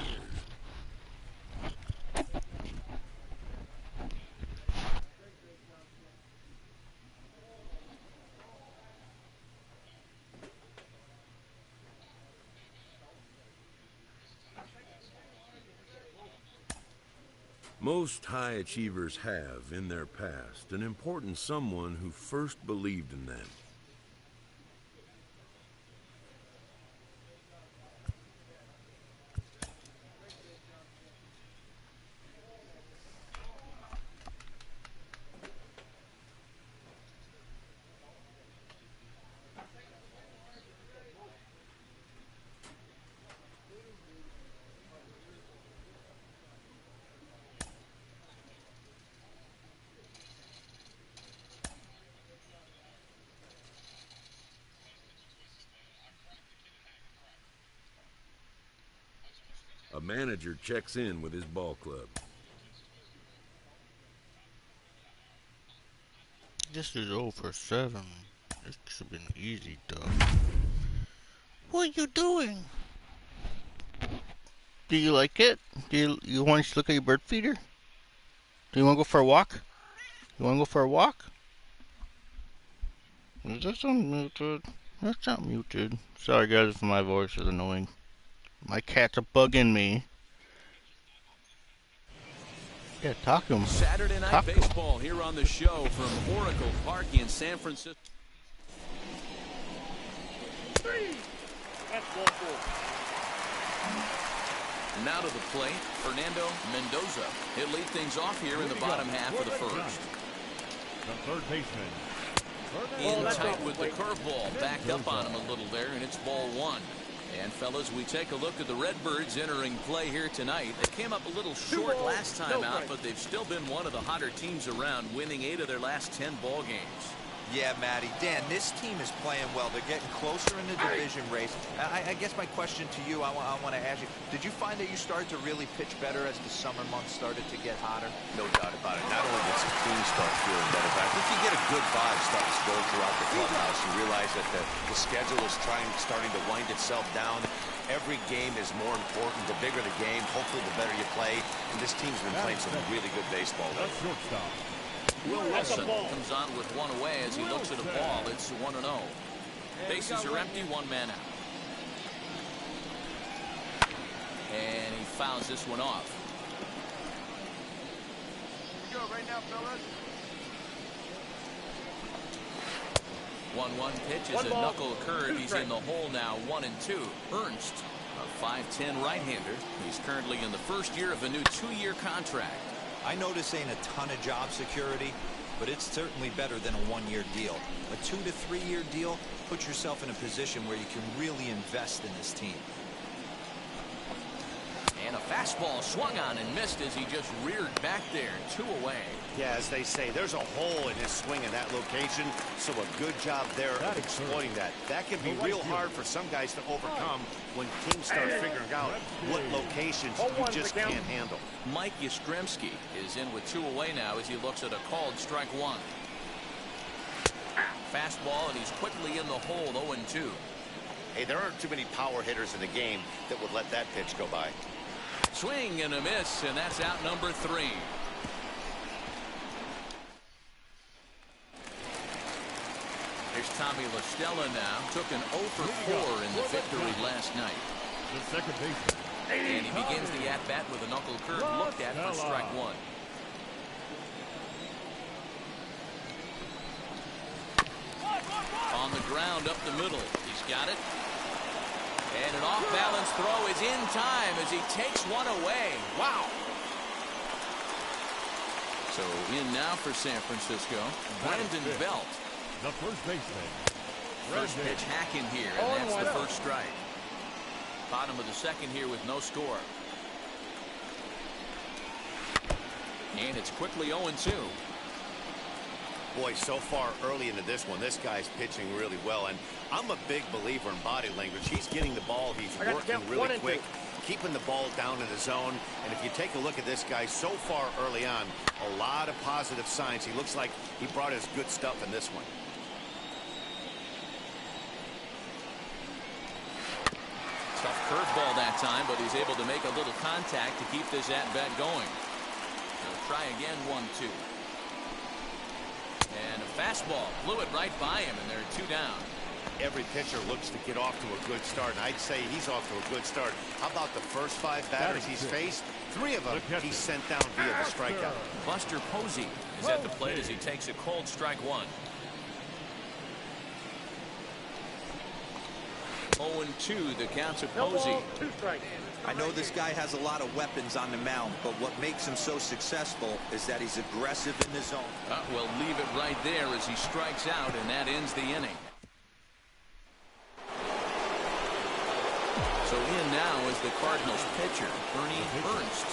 J: Most high achievers have, in their past, an important someone who first believed in them. A manager checks in with his ball club.
F: This is 0 for 7. This should have been easy, though. What are you doing? Do you like it? Do you want to look at your bird feeder? Do you want to go for a walk? You want to go for a walk? Is this unmuted? That's not muted. Sorry guys if my voice is annoying. My cat's bugging me. Yeah, talk to him.
A: Saturday Night Baseball here on the show from Oracle Park in San Francisco.
C: That's ball four.
A: Now to the plate, Fernando Mendoza. He'll lead things off here in the bottom half of the first.
B: The third baseman.
A: In tight with the curveball, backed up on him a little there, and it's ball one. And fellas, we take a look at the Redbirds entering play here tonight. They came up a little short last time out, but they've still been one of the hotter teams around, winning 8 of their last 10 ball games.
D: Yeah, Matty. Dan, this team is playing well. They're getting closer in the division race. I guess my question to you, I want to ask you, did you find that you started to really pitch better as the summer months started to get hotter?
E: No doubt about it. Not only does the team start feeling better, but I think you get a good vibe starting to go throughout the clubhouse. You realize that the schedule is starting to wind itself down. Every game is more important. The bigger the game, hopefully the better you play. And this team's been playing some really good baseball.
B: Shortstop.
A: Will Wilson comes on with one away as he looks at a ball. It's 1-0. Bases are empty, one man out. And he fouls this one off.
K: Here we go right now, fellas.
A: 1-1 pitch is a knuckle curve. He's in the hole now, 1-2. Ernst, a 5'10" right-hander. He's currently in the first year of a new 2-year contract.
D: I know this ain't a ton of job security, but it's certainly better than a 1-year deal. A 2 to 3 year deal puts yourself in a position where you can really invest in this team.
A: And a fastball swung on and missed as he just reared back there, 2 away.
E: Yeah, as they say, there's a hole in his swing in that location, so a good job there of exploiting that. That can be real hard for some guys to overcome when teams start figuring out what locations you just can't handle.
A: Mike Yastrzemski is in with 2 away now as he looks at a called strike 1. Fastball, and he's quickly in the hole, 0-2.
E: Hey, there aren't too many power hitters in the game that would let that pitch go by.
A: Swing and a miss, and that's out number 3. Here's Tommy La Stella now. Took an 0 for 4 in the victory last night.
B: The second baseman.
A: And he begins the at-bat with a knuckle curve looked at for strike 1. On the ground up the middle. He's got it. And an off-balance throw is in time as he takes one away. Wow. So in now for San Francisco, Brandon Belt.
B: The first baseman.
A: First pitch hacking here, and that's the first strike. Bottom of the second here with no score. And it's quickly 0-2.
E: Boy, so far early into this one, this guy's pitching really well. And I'm a big believer in body language. He's getting the ball. He's working really quick, keeping the ball down in the zone. And if you take a look at this guy so far early on, a lot of positive signs. He looks like he brought his good stuff in this one.
A: Tough curveball that time, but he's able to make a little contact to keep this at-bat going. He'll try again, 1-2. And a fastball blew it right by him, and there are 2 down.
E: Every pitcher looks to get off to a good start, and I'd say he's off to a good start. How about the first 5 batters he's faced? 3 of them he's sent down via the strikeout.
A: Buster Posey is at the plate as he takes a cold strike 1. 0-2 the count to Posey.
D: I know this guy has a lot of weapons on the mound, but what makes him so successful is that he's aggressive in the zone.
A: We'll leave it right there as he strikes out, and that ends the inning. So in now is the Cardinals pitcher, Ernie Ernst.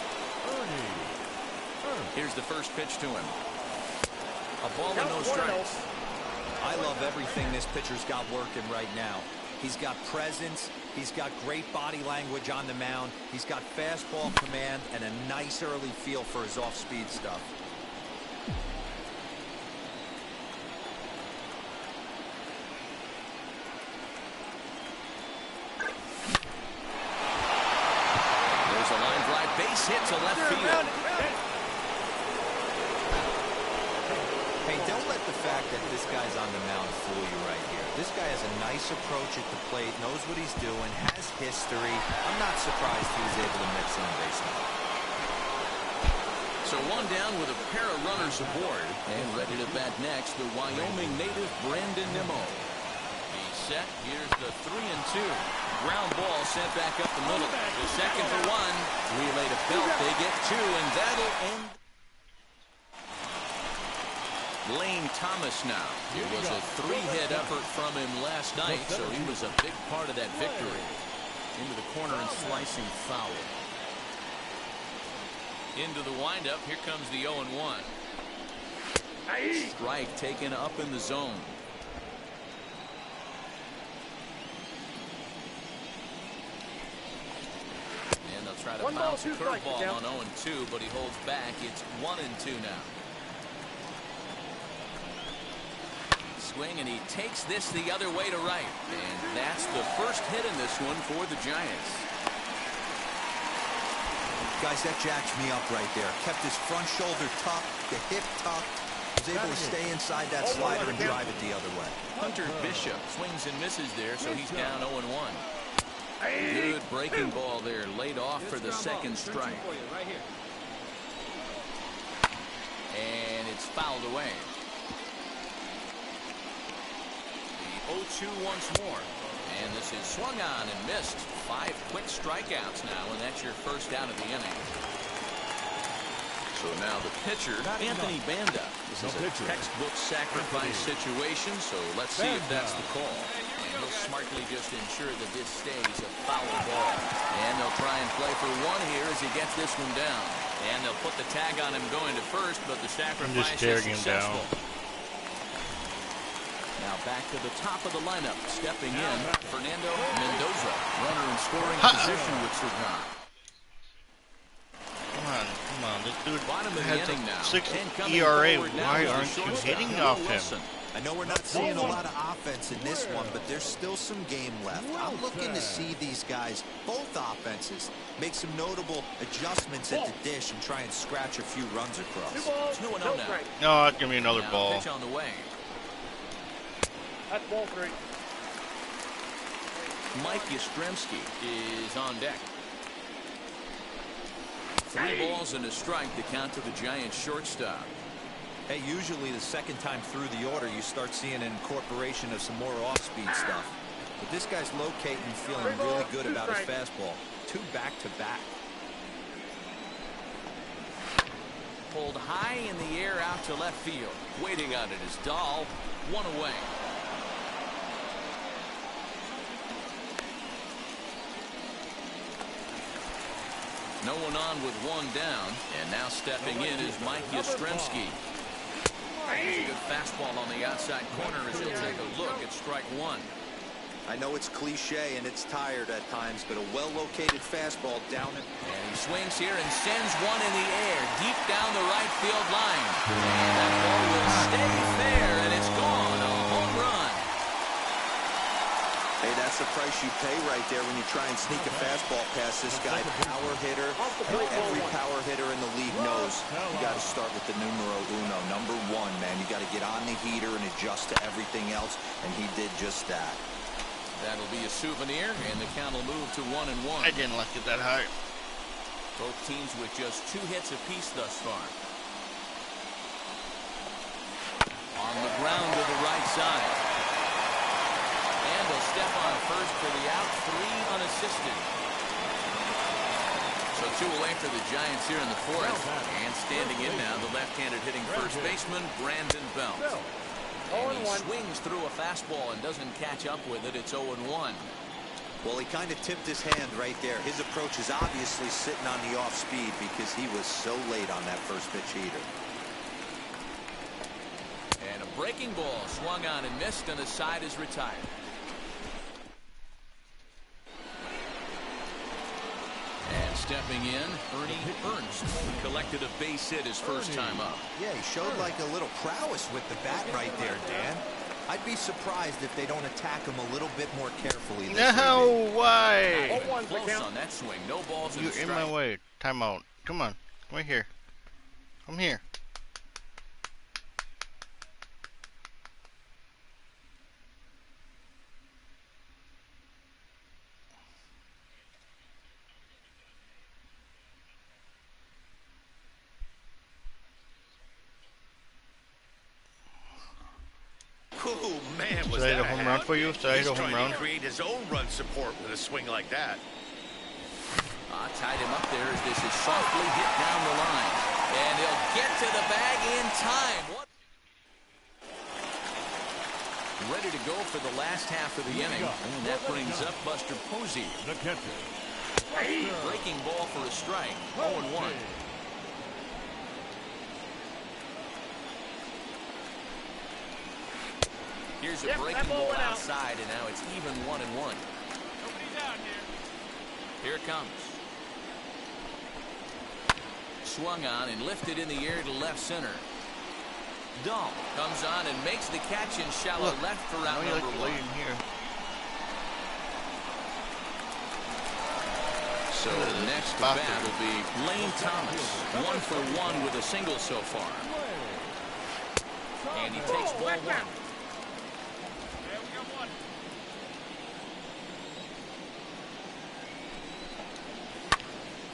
A: Here's the first pitch to him. A ball and no strikes.
D: I love everything this pitcher's got working right now. He's got presence. He's got great body language on the mound. He's got fastball command and a nice early feel for his off-speed stuff.
A: There's a line drive, base hit to left field.
D: Hey, don't let the fact that this guy's on the mound fool you right here. This guy has a nice approach at the plate, knows what he's doing, has history. I'm not surprised he was able to mix in a base hit.
A: So 1 down with a pair of runners aboard, and ready to bat next, the Wyoming native Brandon Nimmo. He's set. Here's the 3-2. Ground ball sent back up the middle. The second for 1. Relay to Belt. They get 2, and that'll end. Lane Thomas now. It was a 3-hit effort from him last night, so he was a big part of that victory. Into the corner and slicing foul. Into the windup. Here comes the 0-1. Strike taken up in the zone. And they'll try to bounce a curveball on 0-2, but he holds back. It's 1-2 now. Swing, and he takes this the other way to right, and that's the first hit in this one for the Giants.
D: Guys, that jacks me up right there. Kept his front shoulder tucked, the hip tucked, was able to stay inside that slider and drive it the other way.
A: Hunter Bishop swings and misses there, so he's down 0-1. Good breaking ball there, laid off for the second strike. And it's fouled away. 0-2 once more, and this is swung on and missed. 5 quick strikeouts now, and that's your first out of the inning. So now the pitcher, Anthony Banda. This is a textbook sacrifice situation, so let's see if that's the call. And he'll smartly just ensure that this stays a foul ball. And they'll try and play for 1 here as he gets this one down. And they'll put the tag on him going to first, but the sacrifice is successful. Now back to the top of the lineup. Stepping in, Fernando Mendoza. Runner in scoring position with Sergan.
F: Come on. This dude has a 6 ERA. Why aren't you hitting off him?
D: I know we're not seeing a lot of offense in this one, but there's still some game left. I'm looking to see these guys, both offenses, make some notable adjustments at the dish and try and scratch a few runs across.
A: 2-0 now.
F: No, give me another ball.
A: Pitch on the way.
C: That's ball 3.
A: Mike Yastrzemski is on deck. 3 balls and a strike to count to the Giants shortstop.
D: Hey, usually the second time through the order, you start seeing an incorporation of some more off-speed stuff. But this guy's locating, feeling really good about his fastball. 2 back-to-back.
A: Pulled high in the air out to left field. Waiting on it is Dahl. 1 away. No one on with 1 down. And now stepping in is Mike Yastrzemski. There's a good fastball on the outside corner as he'll take a look at strike 1.
D: I know it's cliche and it's tired at times, but a well-located fastball down it.
A: And he swings here and sends one in the air deep down the right field line. And that ball will stay fair, and it's gone. A home run.
D: Hey, that's the price you pay right there when you try and sneak a fastball past this guy. Power hitter. Every power hitter in the league knows you got to start with the numero uno. Number 1, man. You got to get on the heater and adjust to everything else, and he did just that.
A: That'll be a souvenir, and the count will move to 1-1.
F: I didn't like it that high.
A: Both teams with just 2 hits apiece thus far. On the ground to the right side. And they'll step on first for the out, 3 unassisted. So 2 away for the Giants here in the 4th. And standing in now, the left-handed hitting first baseman, Brandon Belt. And he swings through a fastball and doesn't catch up with it. It's 0-1.
D: Well, he kind of tipped his hand right there. His approach is obviously sitting on the off speed because he was so late on that first pitch heater.
A: And a breaking ball swung on and missed, and the side is retired. And stepping in, Ernie Ernst, who collected a base hit his first time up.
D: Yeah, he showed like a little prowess with the bat right there, Dan. I'd be surprised if they don't attack him a little bit more carefully.
F: No, why?
A: Close on that swing. No balls in
F: You're in my way. Timeout. Come on. Come right here. Come here.
E: Oh, man, was
F: Should I hit
E: that
F: a home run for you? Should I hit a home
E: trying
F: run?
E: to create his own run support with a swing like that.
A: Tied him up there as this is softly hit down the line. And he'll get to the bag in time. Ready to go for the last half of the inning. And that brings up Buster Posey.
B: The catcher.
A: Breaking ball for a strike. 0-1. Here's a breaking ball outside, and now it's even 1-1.
C: Nobody down here.
A: Here it comes. Swung on and lifted in the air to left center. Dahl comes on and makes the catch in shallow left for out number 1.
F: Here.
A: So the next to bat will be Lane Thomas. 1 for 1 with a single so far. And he takes ball 1.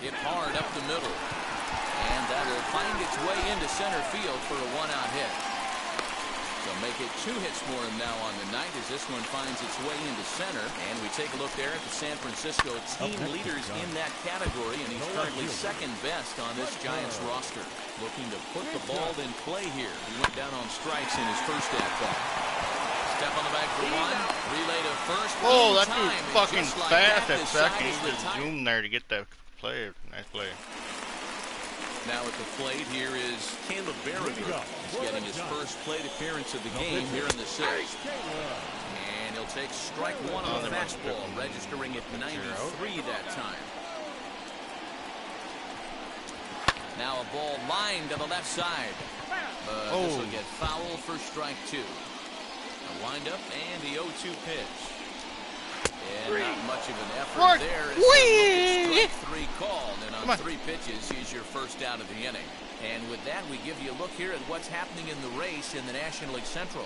A: Hit hard up the middle. And that will find its way into center field for a 1-out hit. So make it 2 hits for him now on the night as this one finds its way into center. And we take a look there at the San Francisco team leaders in that category. And he's currently second best on this Giants roster. Looking to put the ball in play here. He went down on strikes in his first at-bat. Step on the bag for 1. Relay to first.
F: Oh, that dude's fucking fast at second. He just zoomed there to get that play. Nice play.
A: Now at the plate here is Caleb Berriger. He's getting his first plate appearance of the game here in the 6th. And he'll take strike 1 on the fastball, registering at 93 that time. Now a ball lined to the left side. But this will get foul for strike 2. A windup and the 0-2 pitch. And not much of an effort there. It's a look at strike 3 called. And on 3 pitches, he's your first out of the inning. And with that, we give you a look here at what's happening in the race in the National League Central.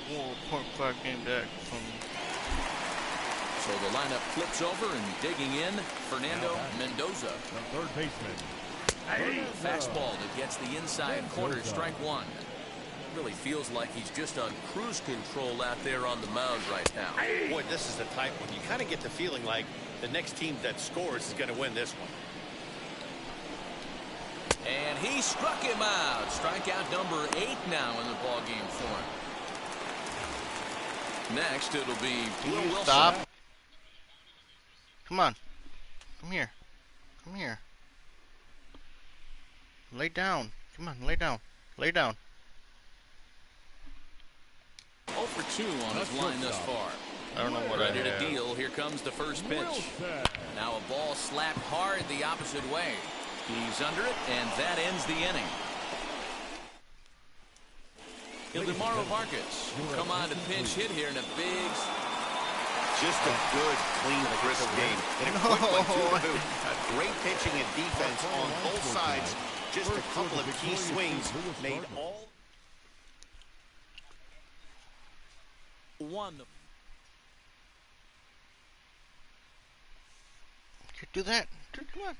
F: We're 1.5 game back from.
A: So the lineup flips over and digging in, Fernando Mendoza.
B: The third baseman.
A: Fastball that gets the inside corner, strike 1. Really feels like he's just on cruise control out there on the mound right now.
E: Boy, this is the type one. You kind of get the feeling like the next team that scores is going to win this one.
A: And he struck him out. Strikeout number 8 now in the ballgame for him. Next, it'll be Will Wilson.
F: Stop. Come on. Come here. Come here. Lay down. Come on, lay down. Lay down.
A: 0 for 2 on his line thus far.
F: I don't know what
A: Ready
F: I
A: to
F: have.
A: deal. Here comes the first pitch. Now a ball slapped hard the opposite way. He's under it, and that ends the inning. Ildemaro Vargas will come on to pinch hit here in a big...
E: Just a good, clean, crisp game. And a quick one, too, to boot. A great pitching and defense on both sides. Just a couple of key swings made all...
A: One.
F: Do that. Come on.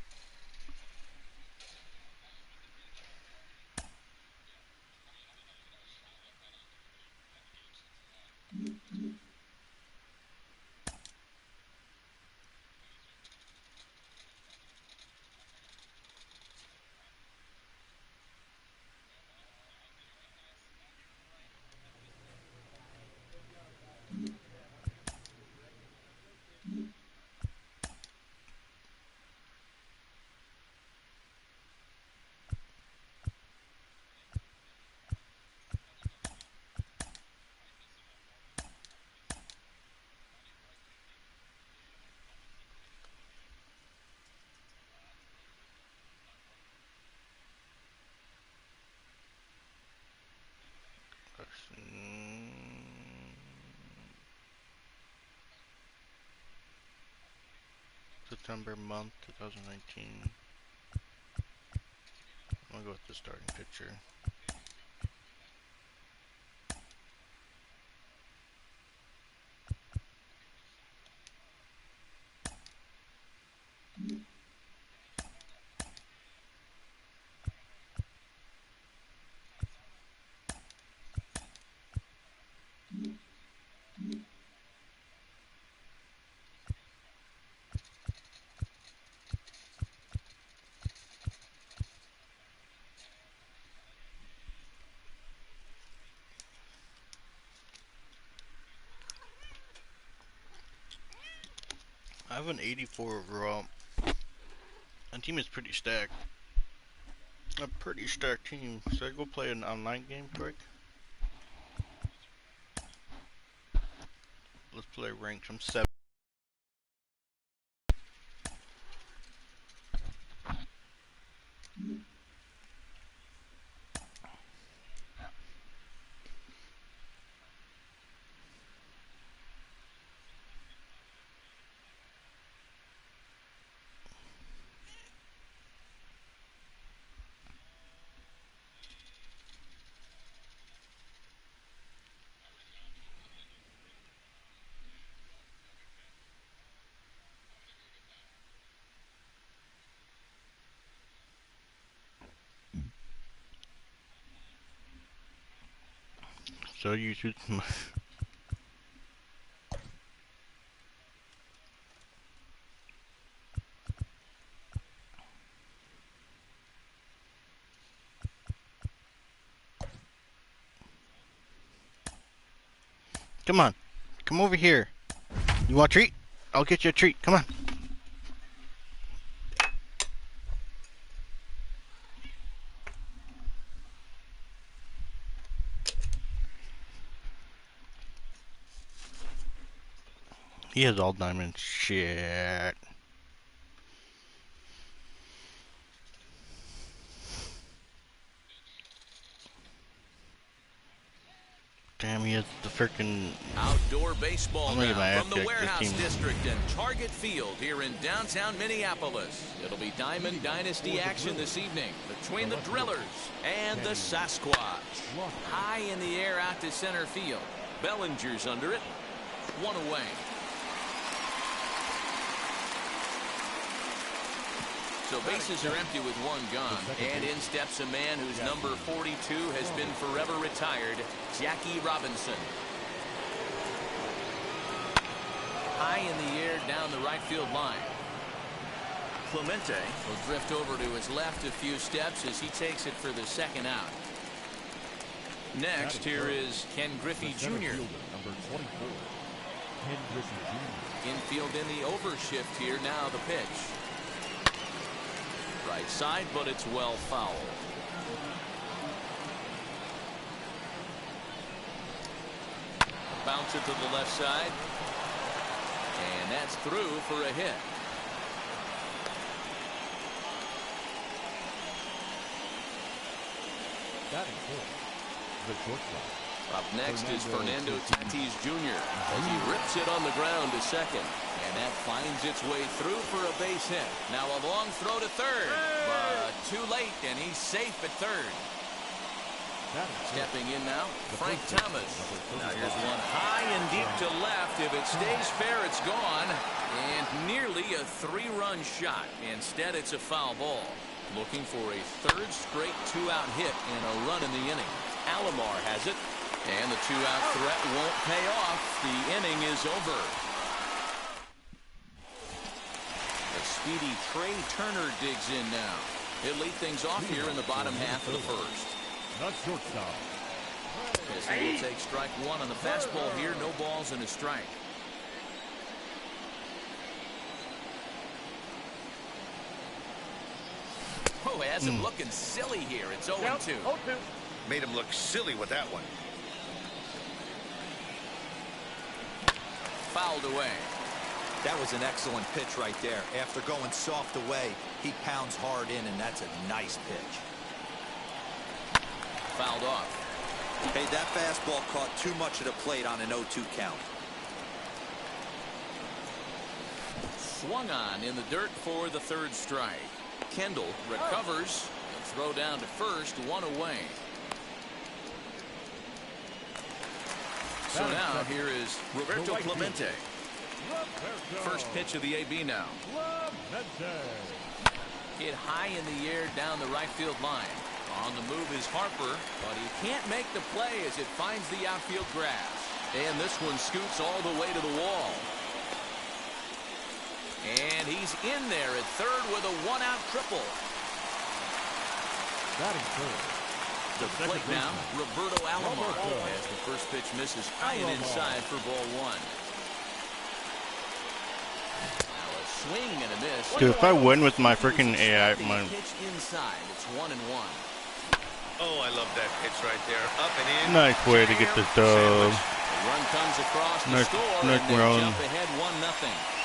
F: September month 2019. I'll go with the starting pitcher. I have an 84 overall. My team is pretty stacked. A pretty stacked team. Should I go play an online game quick? Let's play ranked. I'm 7. So you should. Come on. Come over here. You want a treat? I'll get you a treat. Come on. He has all diamond shit. Damn, he has the freaking
A: outdoor baseball
F: I'm gonna get my
A: now
F: ass
A: from the
F: kicked.
A: Warehouse
F: This team-
A: District and Target Field here in downtown Minneapolis. It'll be Diamond Dynasty action this evening between the Drillers and the Sasquatch. High in the air out to center field. Bellinger's under it. One away. So bases are empty with one gone, and in steps a man whose number 42 has been forever retired, Jackie Robinson. High in the air down the right field line. Clemente will drift over to his left a few steps as he takes it for the second out. Next, here is Ken Griffey Jr.
B: Number 24, Ken Griffey Jr.
A: Infield in the overshift here. Now the pitch. Right side, but it's well fouled. Bounce it to the left side. And that's through for a hit.
B: Batting fourth, the shortstop.
A: Up next is Fernando Tatis Jr. as he rips it on the ground to second. And that finds its way through for a base hit. Now a long throw to third, but too late, and he's safe at third. Stepping in now, Frank Thomas. Now here's one high and deep to left. If it stays fair, it's gone. And nearly a three-run shot. Instead, it's a foul ball. Looking for a third straight two-out hit and a run in the inning. Alomar has it. And the two-out threat won't pay off. The inning is over. The speedy Trey Turner digs in now. He'll lead things off here in the bottom half of the first.
B: Not shortstop.
A: As he will take strike one on the fastball here. No balls and a strike. Oh, has him looking silly here. It's 0-2.
E: Made him look silly with that one.
A: Fouled away.
D: That was an excellent pitch right there. After going soft away, he pounds hard in, and that's a nice pitch.
A: Fouled off.
D: Hey, that fastball caught too much of the plate on an 0-2 count.
A: Swung on in the dirt for the third strike. Kendall recovers. Throw down to first, one away. So now here is Roberto Clemente. First pitch of the AB now. Hit high in the air down the right field line. On the move is Harper, but he can't make the play as it finds the outfield grass. And this one scoots all the way to the wall. And he's in there at third with a one-out triple.
B: Batting third.
A: The plate now, Roberto Alomar. As the first pitch misses high and inside for ball one. Now a swing and a miss.
F: Dude, if I win with my freaking AI, my
A: pitch inside. It's 1-1.
E: Oh, I love that pitch right there. Up and in.
F: nice way to get this dub.
A: The run comes across the score,
F: nice
A: and they
F: run.
A: jump ahead 1-0.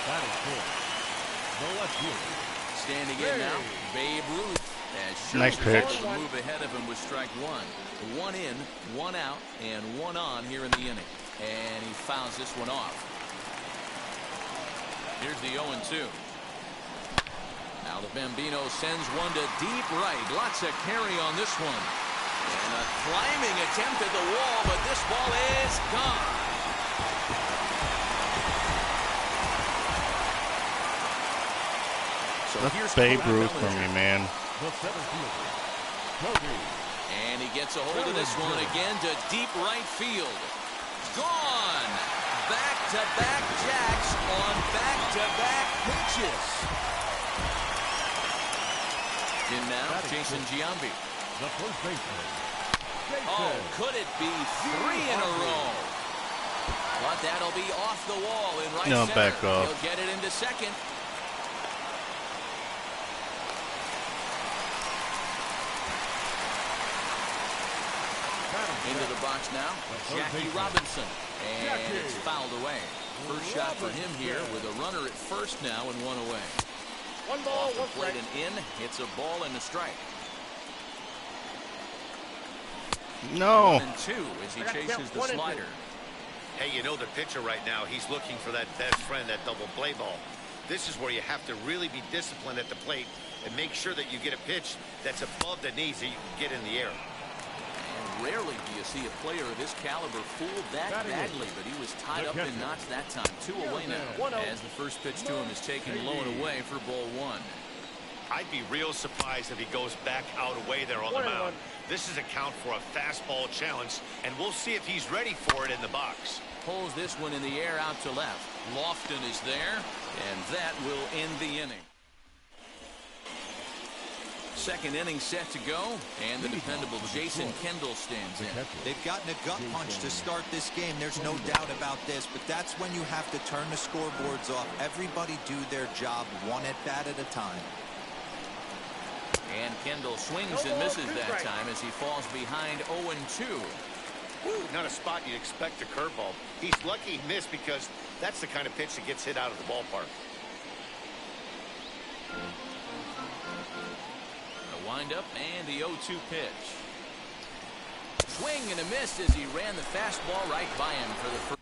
B: Batting fourth, the left fielder.
A: Standing in now, Babe Ruth. As
F: Nice
A: Scherzer
F: pitch.
A: able to move ahead of him with strike one. One in, one out, and one on here in the inning. And he fouls this one off. Here's the 0-2. Now the Bambino sends one to deep right. Lots of carry on this one. And a climbing attempt at the wall, but this ball is gone. So
F: That's Babe Ruth for me, man.
B: The center fielder,
A: and he gets a hold of this one again to deep right field. Gone. Back-to-back jacks on back-to-back pitches. In now, Jason Giambi.
B: the first baseman.
A: Oh, could it be three in a row? But that'll be off the wall in right
F: No,
A: center.
F: back off.
A: He'll get it into second. Into the box now, Jackie Robinson. And it's fouled away. First shot for him here with a runner at first now and one away.
C: One ball,
A: Off the
C: one
A: plate
C: strike.
A: and in. It's a ball and a strike.
F: No.
A: 1-2 as he chases the slider.
E: Hey, you know the pitcher right now, he's looking for that best friend, that double play ball. This is where you have to really be disciplined at the plate and make sure that you get a pitch that's above the knees that you can get in the air.
A: And rarely do you see a player of this caliber fooled that badly, but he was tied up in knots that time. 2 away now as the first pitch to him is taken low and away for ball 1.
E: I'd be real surprised if he goes back out away there on the mound. This is a count for a fastball challenge, and we'll see if he's ready for it in the box.
A: Pulls this one in the air out to left. Lofton is there, and that will end the inning. Second inning set to go, and the dependable Jason Kendall stands in.
D: They've gotten a gut punch to start this game. There's no doubt about this, but that's when you have to turn the scoreboards off. Everybody do their job one at bat at a time.
A: And Kendall swings and misses that time as he falls behind 0-2.
E: Not a spot you'd expect a curveball. He's lucky he missed because that's the kind of pitch that gets hit out of the ballpark.
A: A windup and the 0-2 pitch. Swing and a miss as he ran the fastball right by him for the first.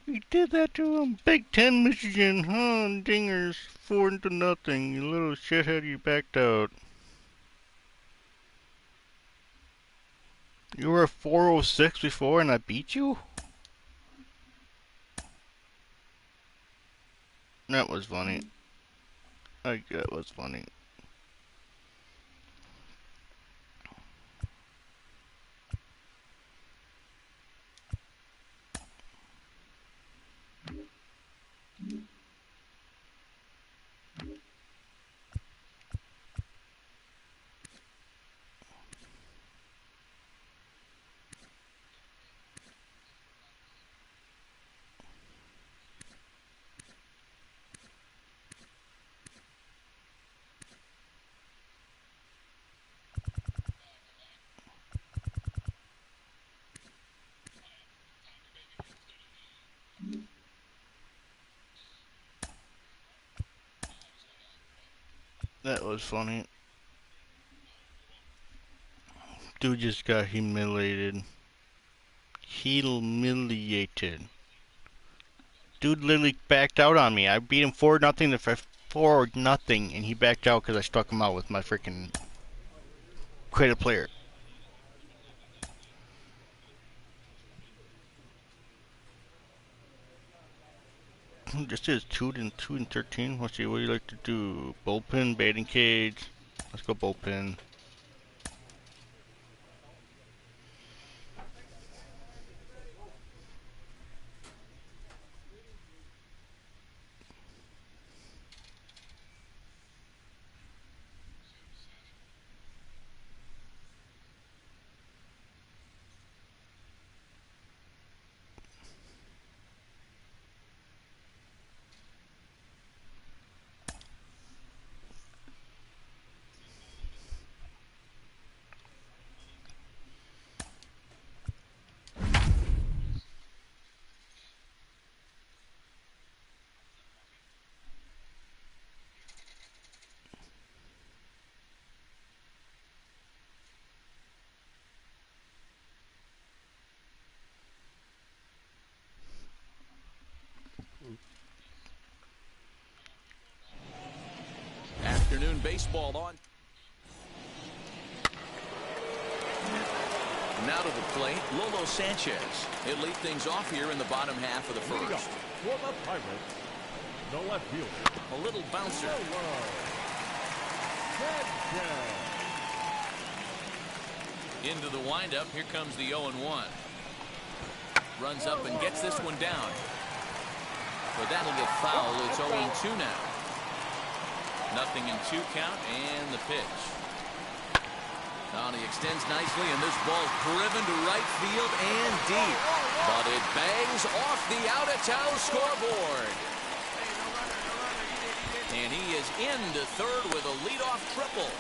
F: He did that to him. Big Ten, Michigan, huh? Dingers, 4-0. You little shithead, you backed out. You were 406 before and I beat you? That was funny. That was funny. That was funny. Dude just got humiliated. Humiliated. Dude literally backed out on me. I beat him 4-0 to 4-0, and he backed out because I struck him out with my freaking creative player. This is 2-13. Let's see, what do you like to do? Bullpen, batting cage. Let's go bullpen.
A: Afternoon baseball on. Now to the plate, Lolo Sanchez. He'll lead things off here in the bottom half of the first.
B: For the Pirates, the left fielder.
A: A little bouncer. Into the windup. Here comes the 0-1. Runs up and gets this one down. But that'll get foul. It's 0-2 now. Nothing in 2 count, and the pitch. Now he extends nicely, and this ball's driven to right field and deep. But it bangs off the out-of-town scoreboard. And he is into third with a leadoff triple.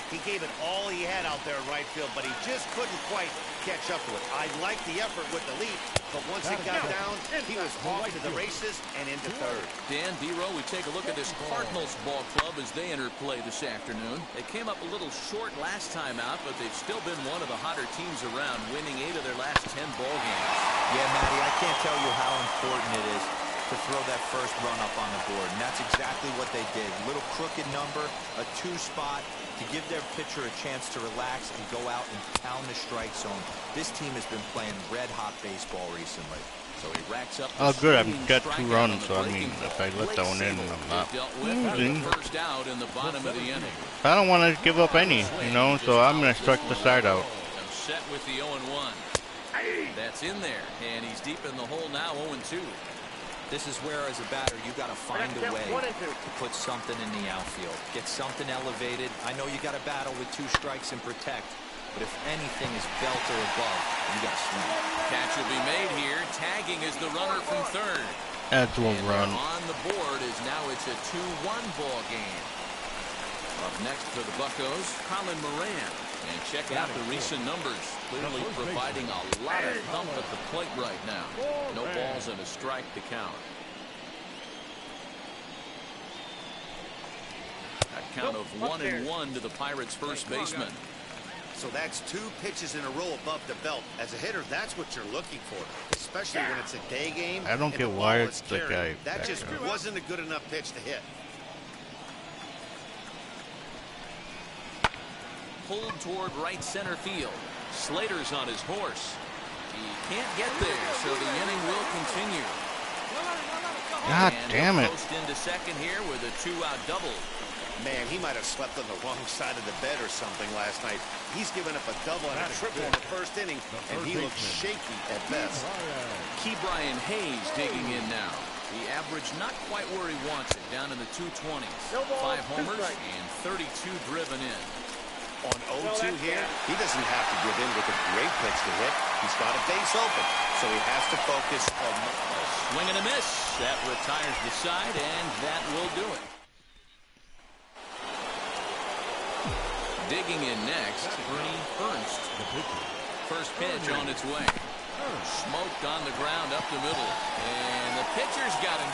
E: He gave it all he had out there in right field, but he just couldn't quite catch up to it. I liked the effort with the leap, but once it got down, he was off to the races and into third.
A: Dan Dero, we take a look at this Cardinals ball club as they enter play this afternoon. They came up a little short last time out, but they've still been one of the hotter teams around, winning 8 of their last 10 ball games.
D: Yeah, Matty, I can't tell you how important it is to throw that first run up on the board, and that's exactly what they did. A little crooked number, a 2 spot to give their pitcher a chance to relax and go out and pound the strike zone. This team has been playing red-hot baseball recently.
A: So he racks up.
F: Oh, good. I've got 2 runs, so I mean, if I let that one in, I'm not losing.
A: First out in the bottom of the inning.
F: I don't want to give up any, you know, so I'm going to strike the side out.
A: I'm set with the 0-1. That's in there, and he's deep in the hole now, 0-2.
D: This is where, as a batter, you got to find a way to put something in the outfield. Get something elevated. I know you got to battle with 2 strikes and protect, but if anything is belt or above, you got to swing.
A: Catch will be made here. Tagging is the runner from third.
F: That's a run.
A: On the board is now it's a 2-1 ball game. Up next for the Buccos, Colin Moran. And check out the recent numbers. Clearly providing a lot of thump at the plate right now. No balls and a strike to count. A count of 1-1 to the Pirates' first baseman.
E: So that's 2 pitches in a row above the belt. As a hitter, that's what you're looking for, especially when it's a day game.
F: I don't get why it's the guy.
E: That just wasn't a good enough pitch to hit.
A: Pulled toward right center field. Slater's on his horse. He can't get there, so the inning will continue.
F: God damn it.
A: Post into second here with a 2-out double.
E: Man, he might have slept on the wrong side of the bed or something last night. He's given up a double and a triple in the first inning, and he looks shaky at best.
A: Ke'Bryan Hayes digging in now. The average not quite where he wants it, down in the 220s. 5 homers and 32 driven in.
E: On 0-2 here, he doesn't have to give in with a great pitch to hit. He's got a base open, so he has to focus on a
A: swing and a miss. That retires the side, and that will do it. Digging in next, Ernie Ernst. First pitch on its way. Smoked on the ground up the middle, and the pitcher's got him.